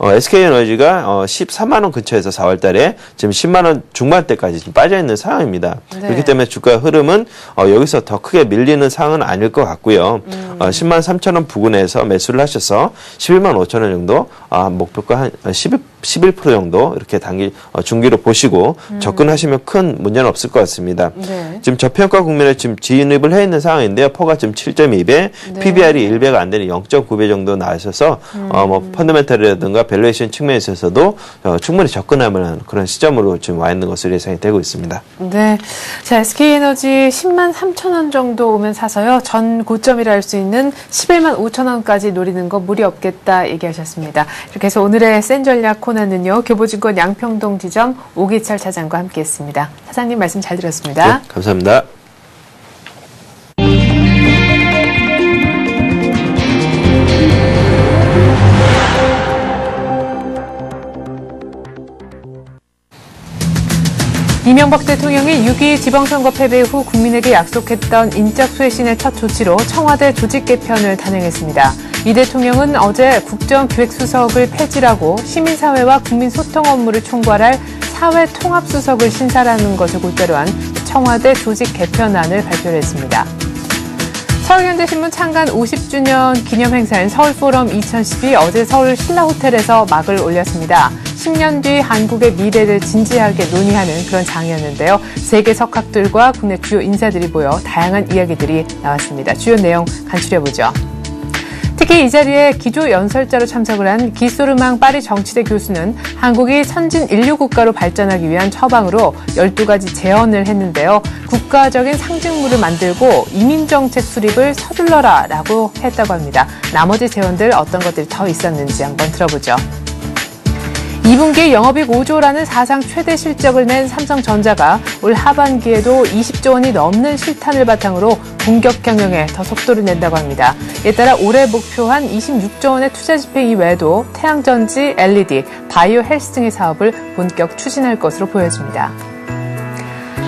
SK에너지가 13만 원 근처에서 4월 달에 지금 10만 원 중반대까지 지금 빠져 있는 상황입니다.
네.
그렇기 때문에 주가 흐름은 여기서 더 크게 밀리는 상황은 아닐 것 같고요. 10만 3천 원 부근에서 매수를 하셔서 11만 5천 원 정도 목표가 한 11% 정도 이렇게 중기로 보시고 접근하시면 큰 문제는 없을 것 같습니다.
네.
지금 저평가 국면에 지금 진입을 해 있는 상황인데요. 퍼가 지금 7.2배,
네.
PBR이 1배가 안 되는 0.9배 정도 나와셔서 펀더멘털이라든가 밸류에이션 측면에 있어서도 충분히 접근할 만한 그런 시점으로 지금 와 있는 것으로 예상이 되고 있습니다.
네. 자, SK에너지 10만 3천 원 정도 오면 사서요. 전 고점이라 할 수 있는 11만 5천 원까지 노리는 거 무리 없겠다 얘기하셨습니다. 이렇게 해서 오늘의 센 전략 코너는요. 교보증권 양평동 지점 오기철 차장과 함께했습니다. 차장님 말씀 잘 들었습니다.
네, 감사합니다.
이명박 대통령이 6.2 지방선거 패배 후 국민에게 약속했던 인적 쇄신의 첫 조치로 청와대 조직 개편을 단행했습니다. 이 대통령은 어제 국정기획수석을 폐지하고 시민사회와 국민소통 업무를 총괄할 사회통합수석을 신설하는 것을 골자로 한 청와대 조직 개편안을 발표를 했습니다. 서울현대신문 창간 50주년 기념 행사인 서울포럼 2012 어제 서울 신라호텔에서 막을 올렸습니다. 10년 뒤 한국의 미래를 진지하게 논의하는 그런 장이었는데요. 세계 석학들과 국내 주요 인사들이 모여 다양한 이야기들이 나왔습니다. 주요 내용 간추려보죠. 특히 이 자리에 기조 연설자로 참석을 한 기소르망 파리 정치대 교수는 한국이 선진 인류 국가로 발전하기 위한 처방으로 12가지 제언을 했는데요. 국가적인 상징물을 만들고 이민정책 수립을 서둘러라라고 했다고 합니다. 나머지 제언들 어떤 것들이 더 있었는지 한번 들어보죠. 2분기 영업이익 5조라는 사상 최대 실적을 낸 삼성전자가 올 하반기에도 20조 원이 넘는 실탄을 바탕으로 공격 경영에 더 속도를 낸다고 합니다. 이에 따라 올해 목표한 26조 원의 투자 집행 이외에도 태양전지, LED, 바이오 헬스 등의 사업을 본격 추진할 것으로 보여집니다.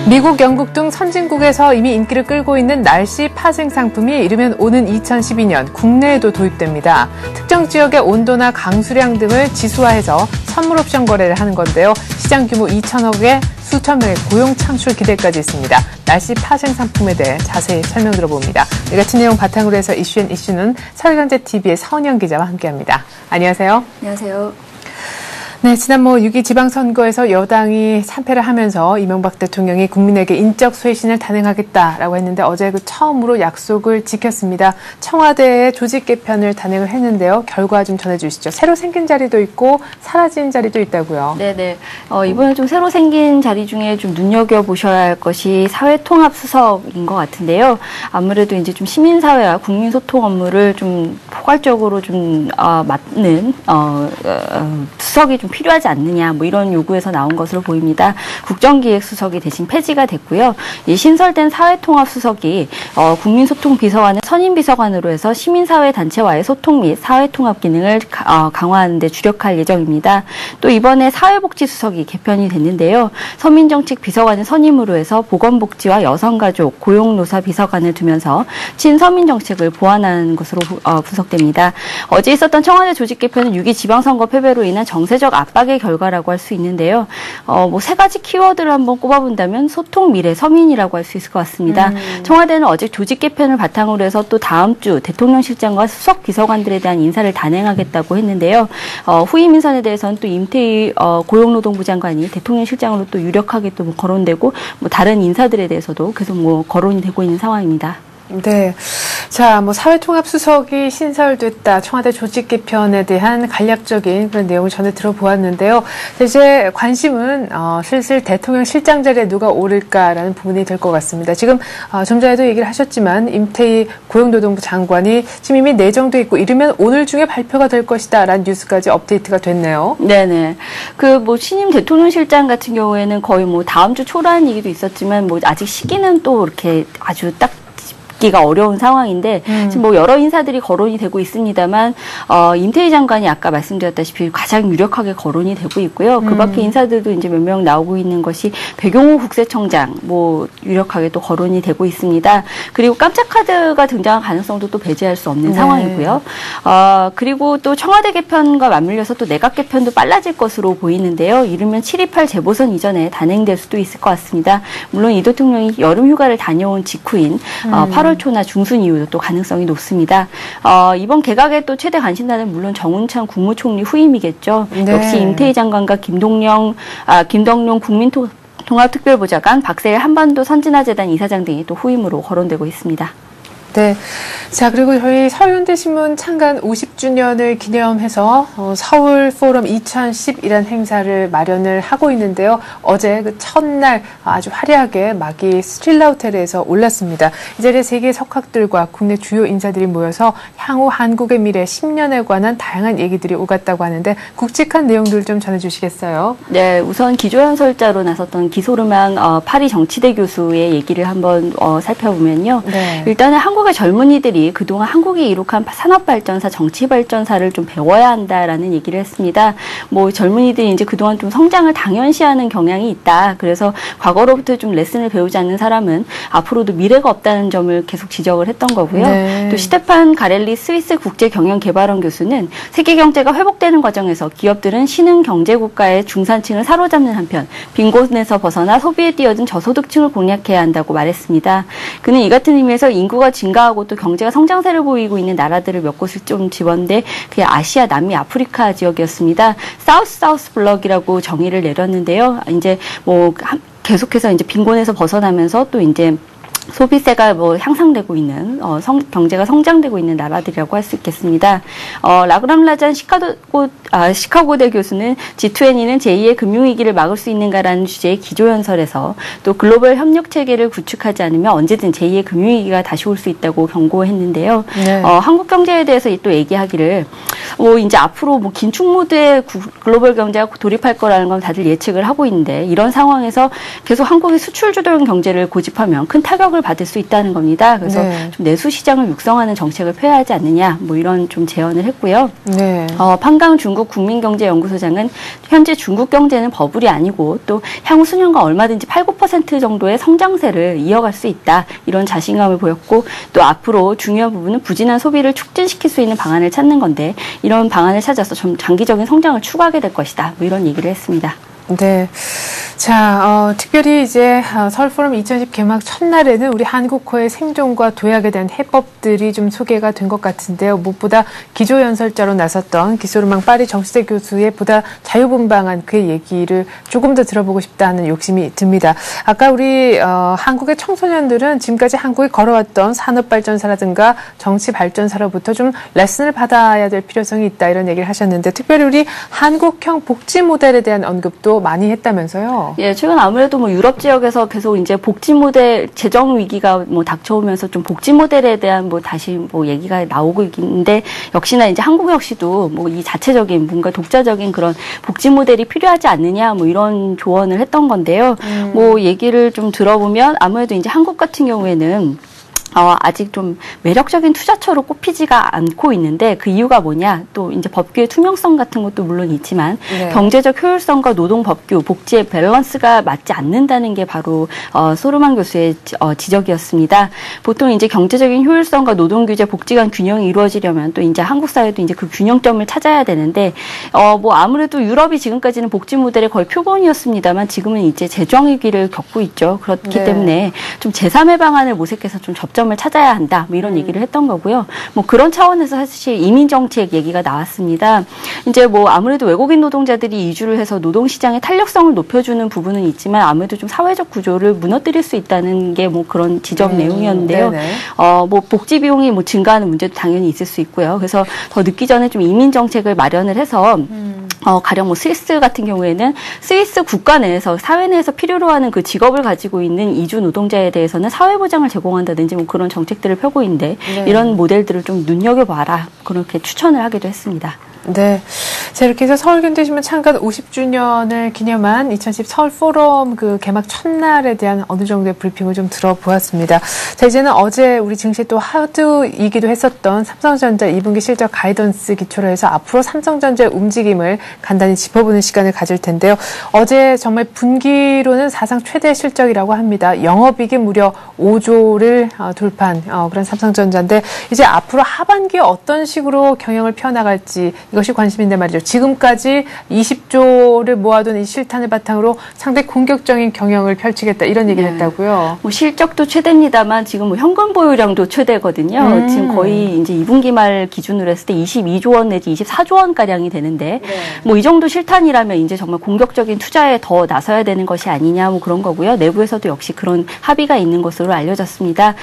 미국, 영국 등 선진국에서 이미 인기를 끌고 있는 날씨 파생 상품이 이르면 오는 2012년 국내에도 도입됩니다. 특정 지역의 온도나 강수량 등을 지수화해서 선물 옵션 거래를 하는 건데요. 시장 규모 2천억에 수천 명의 고용 창출 기대까지 있습니다. 날씨 파생 상품에 대해 자세히 설명 들어봅니다. 이 같은 내용 바탕으로 해서 이슈는 서울경제TV의 서은영 기자와 함께합니다. 안녕하세요.
안녕하세요.
네, 지난 6.2 지방선거에서 여당이 참패를 하면서 이명박 대통령이 국민에게 인적 쇄신을 단행하겠다라고 했는데 어제 처음으로 약속을 지켰습니다. 청와대의 조직 개편을 단행을 했는데요. 결과 좀 전해주시죠. 새로 생긴 자리도 있고 사라진 자리도 있다고요.
네네. 이번에 좀 새로 생긴 자리 중에 좀 눈여겨보셔야 할 것이 사회통합수석인 것 같은데요. 아무래도 이제 좀 시민사회와 국민소통 업무를 좀 포괄적으로 좀 맡는 수석이 좀 필요하지 않느냐 뭐 이런 요구에서 나온 것으로 보입니다. 국정기획수석이 대신 폐지가 됐고요. 이 신설된 사회통합수석이 국민소통비서관을 선임비서관으로 해서 시민사회 단체와의 소통 및 사회통합 기능을 강화하는 데 주력할 예정입니다. 또 이번에 사회복지수석이 개편이 됐는데요. 서민정책비서관을 선임으로 해서 보건복지와 여성가족, 고용노사 비서관을 두면서 친서민정책을 보완하는 것으로 분석됩니다. 어제 있었던 청와대 조직 개편은 6.2 지방선거 패배로 인한 정세적 압박의 결과라고 할 수 있는데요. 세 가지 키워드를 한번 꼽아본다면 소통, 미래, 서민이라고 할 수 있을 것 같습니다. 청와대는 어제 조직 개편을 바탕으로 해서 또 다음 주 대통령실장과 수석 비서관들에 대한 인사를 단행하겠다고 했는데요. 후임 인선에 대해서는 또 임태희 고용노동부 장관이 대통령실장으로 또 유력하게 또 거론되고 다른 인사들에 대해서도 계속 거론이 되고 있는 상황입니다.
네. 자, 사회통합수석이 신설됐다. 청와대 조직 개편에 대한 간략적인 그런 내용을 전해 들어보았는데요. 이제 관심은 슬슬 대통령 실장 자리에 누가 오를까라는 부분이 될 것 같습니다. 지금 좀 전에도 얘기를 하셨지만 임태희 고용노동부 장관이 지금 이미 내정돼 있고 이르면 오늘 중에 발표가 될 것이다라는 뉴스까지 업데이트가 됐네요.
네네. 신임 대통령실장 같은 경우에는 거의 다음 주 초라는 얘기도 있었지만 아직 시기는 또 이렇게 아주 딱 있기가 어려운 상황인데 지금 뭐 여러 인사들이 거론이 되고 있습니다만 임태희 장관이 아까 말씀드렸다시피 가장 유력하게 거론이 되고 있고요. 그 밖에 인사들도 이제 몇 명 나오고 있는 것이 백용호 국세청장 뭐 유력하게 또 거론이 되고 있습니다. 그리고 깜짝 카드가 등장할 가능성도 또 배제할 수 없는 상황이고요. 그리고 또 청와대 개편과 맞물려서 또 내각 개편도 빨라질 것으로 보이는데요. 이르면 7.28 재보선 이전에 단행될 수도 있을 것 같습니다. 물론 이 대통령이 여름 휴가를 다녀온 직후인 8월 초나 중순 이후도 또 가능성이 높습니다. 이번 개각의 또 최대 관심사는 물론 정운찬 국무총리 후임이겠죠.
네.
역시 임태희 장관과 김동영 국민통합특별보좌관, 박세일 한반도 선진화재단 이사장 등이 또 후임으로 거론되고 있습니다.
네. 자, 그리고 저희 서울현대신문 창간 50주년을 기념해서 서울 포럼 2010이라는 행사를 마련을 하고 있는데요. 어제 그 첫날 아주 화려하게 막이 스틸라 호텔에서 올랐습니다. 이 자리에 세계 석학들과 국내 주요 인사들이 모여서 향후 한국의 미래 10년에 관한 다양한 얘기들이 오갔다고 하는데 굵직한 내용들 좀 전해주시겠어요?
네, 우선 기조연설자로 나섰던 기소르망 파리 정치대 교수의 얘기를 한번 살펴보면요.
네.
일단은 한국의 젊은이들이 그동안 한국이 이룩한 산업발전사, 정치발전사를 좀 배워야 한다라는 얘기를 했습니다. 뭐 젊은이들이 이제 그동안 좀 성장을 당연시하는 경향이 있다. 그래서 과거로부터 좀 레슨을 배우지 않는 사람은 앞으로도 미래가 없다는 점을 계속 지적을 했던 거고요.
네.
또 스테판 가렐리 스위스 국제경영개발원 교수는 세계 경제가 회복되는 과정에서 기업들은 신흥 경제국가의 중산층을 사로잡는 한편 빈곤에서 벗어나 소비에 뛰어든 저소득층을 공략해야 한다고 말했습니다. 그는 이 같은 의미에서 인구가 증가하고 또 경제가 성장세를 보이고 있는 나라들을 몇 곳을 좀 집었는데 그게 아시아, 남미, 아프리카 지역이었습니다. 사우스 블럭이라고 정의를 내렸는데요. 이제 뭐 계속해서 이제 빈곤에서 벗어나면서 또 이제 소비세가 뭐 향상되고 있는 경제가 성장되고 있는 나라들이라고 할 수 있겠습니다. 라그람 라잔 시카고대 교수는 G20는 제2의 금융위기를 막을 수 있는가라는 주제의 기조연설에서 또 글로벌 협력 체계를 구축하지 않으면 언제든 제2의 금융위기가 다시 올 수 있다고 경고했는데요. 네. 한국 경제에 대해서 또 얘기하기를 이제 앞으로 뭐 긴축 모드에 글로벌 경제가 돌입할 거라는 건 다들 예측을 하고 있는데 이런 상황에서 계속 한국이 수출 주도형 경제를 고집하면 큰 타격을 받을 수 있다는 겁니다. 그래서
네. 좀
내수 시장을 육성하는 정책을 펴야 하지 않느냐, 뭐 이런 좀 제언을 했고요.
네.
판강 중국 국민경제연구소장은 현재 중국 경제는 버블이 아니고 또 향후 수년간 얼마든지 8~9% 정도의 성장세를 이어갈 수 있다. 이런 자신감을 보였고 또 앞으로 중요한 부분은 부진한 소비를 촉진시킬 수 있는 방안을 찾는 건데 이런 방안을 찾아서 좀 장기적인 성장을 추구하게 될 것이다. 뭐 이런 얘기를 했습니다.
네. 자, 특별히 이제 서울 포럼 2010 개막 첫날에는 우리 한국어의 생존과 도약에 대한 해법들이 좀 소개가 된 것 같은데요. 무엇보다 기조연설자로 나섰던 기소르망 파리 정치대 교수의 보다 자유분방한 그의 얘기를 조금 더 들어보고 싶다는 욕심이 듭니다. 아까 우리 한국의 청소년들은 지금까지 한국이 걸어왔던 산업발전사라든가 정치발전사로부터 좀 레슨을 받아야 될 필요성이 있다 이런 얘기를 하셨는데 특별히 우리 한국형 복지 모델에 대한 언급도 많이 했다면서요?
예, 최근 아무래도 뭐 유럽 지역에서 계속 이제 복지 모델 재정 위기가 뭐 닥쳐오면서 좀 복지 모델에 대한 뭐 다시 뭐 얘기가 나오고 있는데 역시나 이제 한국 역시도 뭐 이 자체적인 뭔가 독자적인 그런 복지 모델이 필요하지 않느냐 뭐 이런 조언을 했던 건데요. 뭐 얘기를 좀 들어보면 아무래도 이제 한국 같은 경우에는 아직 좀 매력적인 투자처로 꼽히지가 않고 있는데 그 이유가 뭐냐? 또 이제 법규의 투명성 같은 것도 물론 있지만
네.
경제적 효율성과 노동 법규, 복지의 밸런스가 맞지 않는다는 게 바로 소르망 교수의 지적이었습니다. 보통 이제 경제적인 효율성과 노동 규제, 복지 간 균형이 이루어지려면 또 이제 한국 사회도 이제 그 균형점을 찾아야 되는데 뭐 아무래도 유럽이 지금까지는 복지 모델의 거의 표본이었습니다만 지금은 이제 재정 위기를 겪고 있죠. 그렇기
네.
때문에 좀 제3의 방안을 모색해서 좀 접점을 찾아야 한다. 뭐 이런 얘기를 했던 거고요. 뭐 그런 차원에서 사실 이민 정책 얘기가 나왔습니다. 이제 뭐 아무래도 외국인 노동자들이 이주를 해서 노동 시장의 탄력성을 높여주는 부분은 있지만 아무래도 좀 사회적 구조를 무너뜨릴 수 있다는 게 뭐 그런 지적 내용이었는데요. 뭐 복지 비용이 뭐 증가하는 문제도 당연히 있을 수 있고요. 그래서 더 늦기 전에 좀 이민 정책을 마련을 해서 가령 뭐 스위스 같은 경우에는 스위스 국가 내에서 사회 내에서 필요로 하는 그 직업을 가지고 있는 이주 노동자에 대해서는 사회 보장을 제공한다든지 뭐 그런 정책들을 펴고 있는데
네.
이런 모델들을 좀 눈여겨봐라 그렇게 추천을 하기도 했습니다.
네. 자, 이렇게 해서 서울경제신문 창간 50주년을 기념한 2010 서울포럼 그 개막 첫날에 대한 어느 정도의 브리핑을 좀 들어보았습니다. 자, 이제는 어제 우리 증시에 또 하드이기도 했었던 삼성전자 2분기 실적 가이던스 기초로 해서 앞으로 삼성전자의 움직임을 간단히 짚어보는 시간을 가질 텐데요. 어제 정말 분기로는 사상 최대 실적이라고 합니다. 영업이익이 무려 5조를 돌파한 그런 삼성전자인데 이제 앞으로 하반기에 어떤 식으로 경영을 펴나갈지 이것이 관심인데 말이죠. 지금까지 20조를 모아둔 이 실탄을 바탕으로 상당히 공격적인 경영을 펼치겠다 이런 얘기를 했다고요.
뭐 실적도 최대입니다만 지금 뭐 현금 보유량도 최대거든요. 지금 거의 이제 2분기 말 기준으로 했을 때 22조 원 내지 24조 원 가량이 되는데 뭐 이 정도 실탄이라면 이제 정말 공격적인 투자에 더 나서야 되는 것이 아니냐 뭐 그런 거고요. 내부에서도 역시 그런 합의가 있는 것으로 알려졌습니다.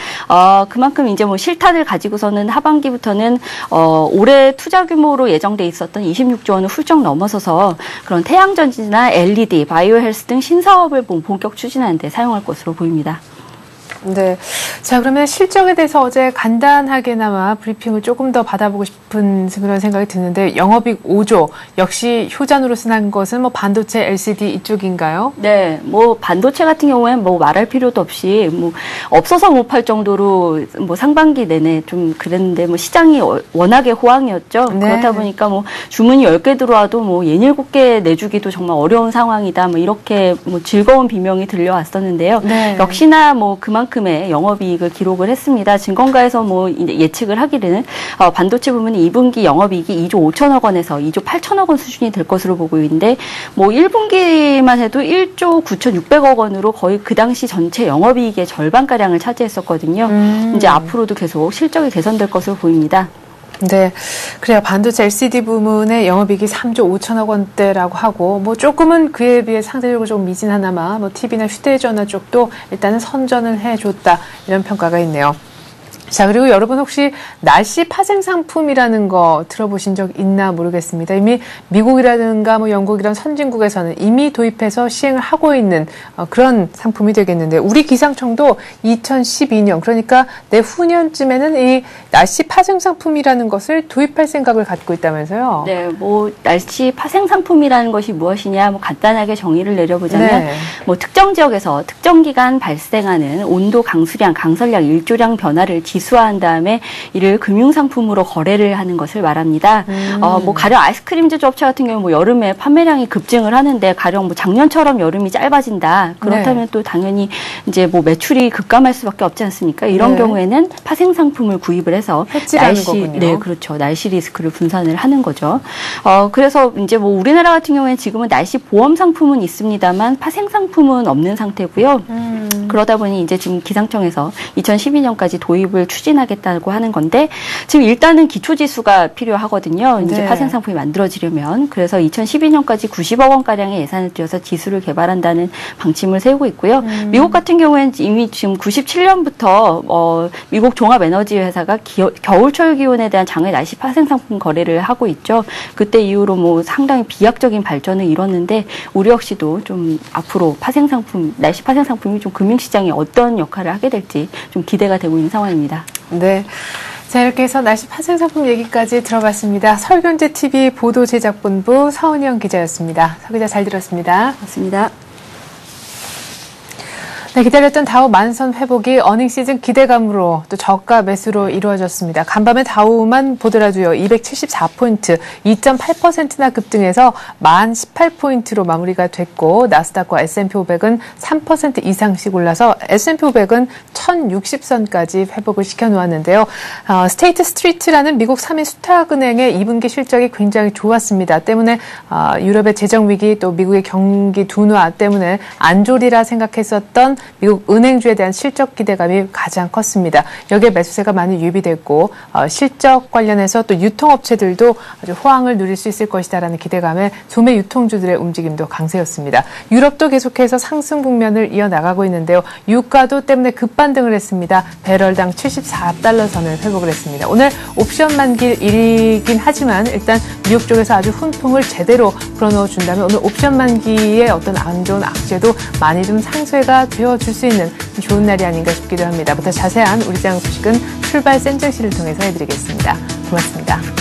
그만큼 이제 뭐 실탄을 가지고서는 하반기부터는 올해 투자 규모로 예정돼 있었던 26조 원을 훌쩍 넘어서서 그런 태양전지나 LED, 바이오 헬스 등 신사업을 본격 추진하는 데 사용할 것으로 보입니다.
네. 자, 그러면 실적에 대해서 어제 간단하게나마 브리핑을 조금 더 받아보고 싶은 그런 생각이 드는데 영업이익 5조 역시 효자노로 쓴 것은 뭐 반도체, LCD 이쪽인가요?
네. 뭐 반도체 같은 경우에는 뭐 말할 필요도 없이 뭐 없어서 못 팔 정도로 뭐 상반기 내내 좀 그랬는데 뭐 시장이 워낙에 호황이었죠.
네.
그렇다 보니까 뭐 주문이 10개 들어와도 뭐 7개 내주기도 정말 어려운 상황이다. 뭐 이렇게 뭐 즐거운 비명이 들려왔었는데요.
네.
역시나 뭐 그만큼의 영업이익을 기록을 했습니다. 증권가에서 뭐 이제 예측을 하기는 반도체 부문이 2분기 영업이익이 2조 5천억 원에서 2조 8천억 원 수준이 될 것으로 보고 있는데 뭐 1분기만 해도 1조 9,600억 원으로 거의 그 당시 전체 영업이익의 절반가량을 차지했었거든요. 이제 앞으로도 계속 실적이 개선될 것으로 보입니다.
네. 그래요. 반도체 LCD 부문의 영업이익이 3조 5천억 원대라고 하고, 뭐 조금은 그에 비해 상대적으로 좀 미진하나마, 뭐 TV나 휴대전화 쪽도 일단은 선전을 해줬다. 이런 평가가 있네요. 자, 그리고 여러분 혹시 날씨 파생 상품이라는 거 들어보신 적 있나 모르겠습니다. 이미 미국이라든가 뭐 영국이란 선진국에서는 이미 도입해서 시행을 하고 있는 그런 상품이 되겠는데 우리 기상청도 2012년 그러니까 내후년쯤에는 이 날씨 파생 상품이라는 것을 도입할 생각을 갖고 있다면서요.
네, 뭐 날씨 파생 상품이라는 것이 무엇이냐 뭐 간단하게 정의를 내려보자면
네.
뭐 특정 지역에서 특정 기간 발생하는 온도, 강수량, 강설량, 일조량 변화를 기수화한 다음에 이를 금융상품으로 거래를 하는 것을 말합니다. 뭐 가령 아이스크림 제조업체 같은 경우 뭐 여름에 판매량이 급증을 하는데 가령 뭐 작년처럼 여름이 짧아진다. 그렇다면 또 당연히 이제 뭐 매출이 급감할 수밖에 없지 않습니까? 이런 경우에는 파생 상품을 구입을 해서
해지라는 거군요.
네, 그렇죠. 날씨 리스크를 분산을 하는 거죠. 그래서 이제 뭐 우리나라 같은 경우에는 지금은 날씨 보험 상품은 있습니다만 파생 상품은 없는 상태고요. 그러다 보니 이제 지금 기상청에서 2012년까지 도입을 추진하겠다고 하는 건데 지금 일단은 기초지수가 필요하거든요. 이제
네.
파생 상품이 만들어지려면. 그래서 2012년까지 90억 원 가량의 예산을 들여서 지수를 개발한다는 방침을 세우고 있고요. 미국 같은 경우에는 이미 지금 97년부터 미국 종합에너지 회사가 겨울철 기온에 대한 장외 날씨 파생 상품 거래를 하고 있죠. 그때 이후로 뭐 상당히 비약적인 발전을 이뤘는데 우리 역시도 좀 앞으로 파생 상품, 날씨 파생 상품이 좀 금융시장에 어떤 역할을 하게 될지 좀 기대가 되고 있는 상황입니다.
네. 자, 이렇게 해서 날씨 파생 상품 얘기까지 들어봤습니다. 서울경제TV 보도제작본부 서은영 기자였습니다. 서 기자 잘 들었습니다.
고맙습니다.
네, 기다렸던 다우 만선 회복이 어닝 시즌 기대감으로 또 저가 매수로 이루어졌습니다. 간밤에 다우만 보더라도요, 274포인트, 2.8%나 급등해서 1018포인트로 마무리가 됐고, 나스닥과 S&P 500은 3% 이상씩 올라서 S&P 500은 1060선까지 회복을 시켜놓았는데요. 스테이트 스트리트라는 미국 3위 수탁은행의 2분기 실적이 굉장히 좋았습니다. 때문에 유럽의 재정위기 또 미국의 경기 둔화 때문에 안졸이라 생각했었던 미국 은행주에 대한 실적 기대감이 가장 컸습니다. 여기에 매수세가 많이 유입됐고 실적 관련해서 또 유통업체들도 아주 호황을 누릴 수 있을 것이다라는 기대감에 소매 유통주들의 움직임도 강세였습니다. 유럽도 계속해서 상승 국면을 이어나가고 있는데요. 유가도 때문에 급반등을 했습니다. 배럴당 74달러 선을 회복을 했습니다. 오늘 옵션 만기일이긴 하지만 일단 뉴욕 쪽에서 아주 훈풍을 제대로 불어넣어 준다면 오늘 옵션 만기의 어떤 안 좋은 악재도 많이 좀 상쇄가 되어줄 수 있는 좋은 날이 아닌가 싶기도 합니다. 보다 자세한 우리 시장 소식은 출발 센정씨를 통해서 해드리겠습니다. 고맙습니다.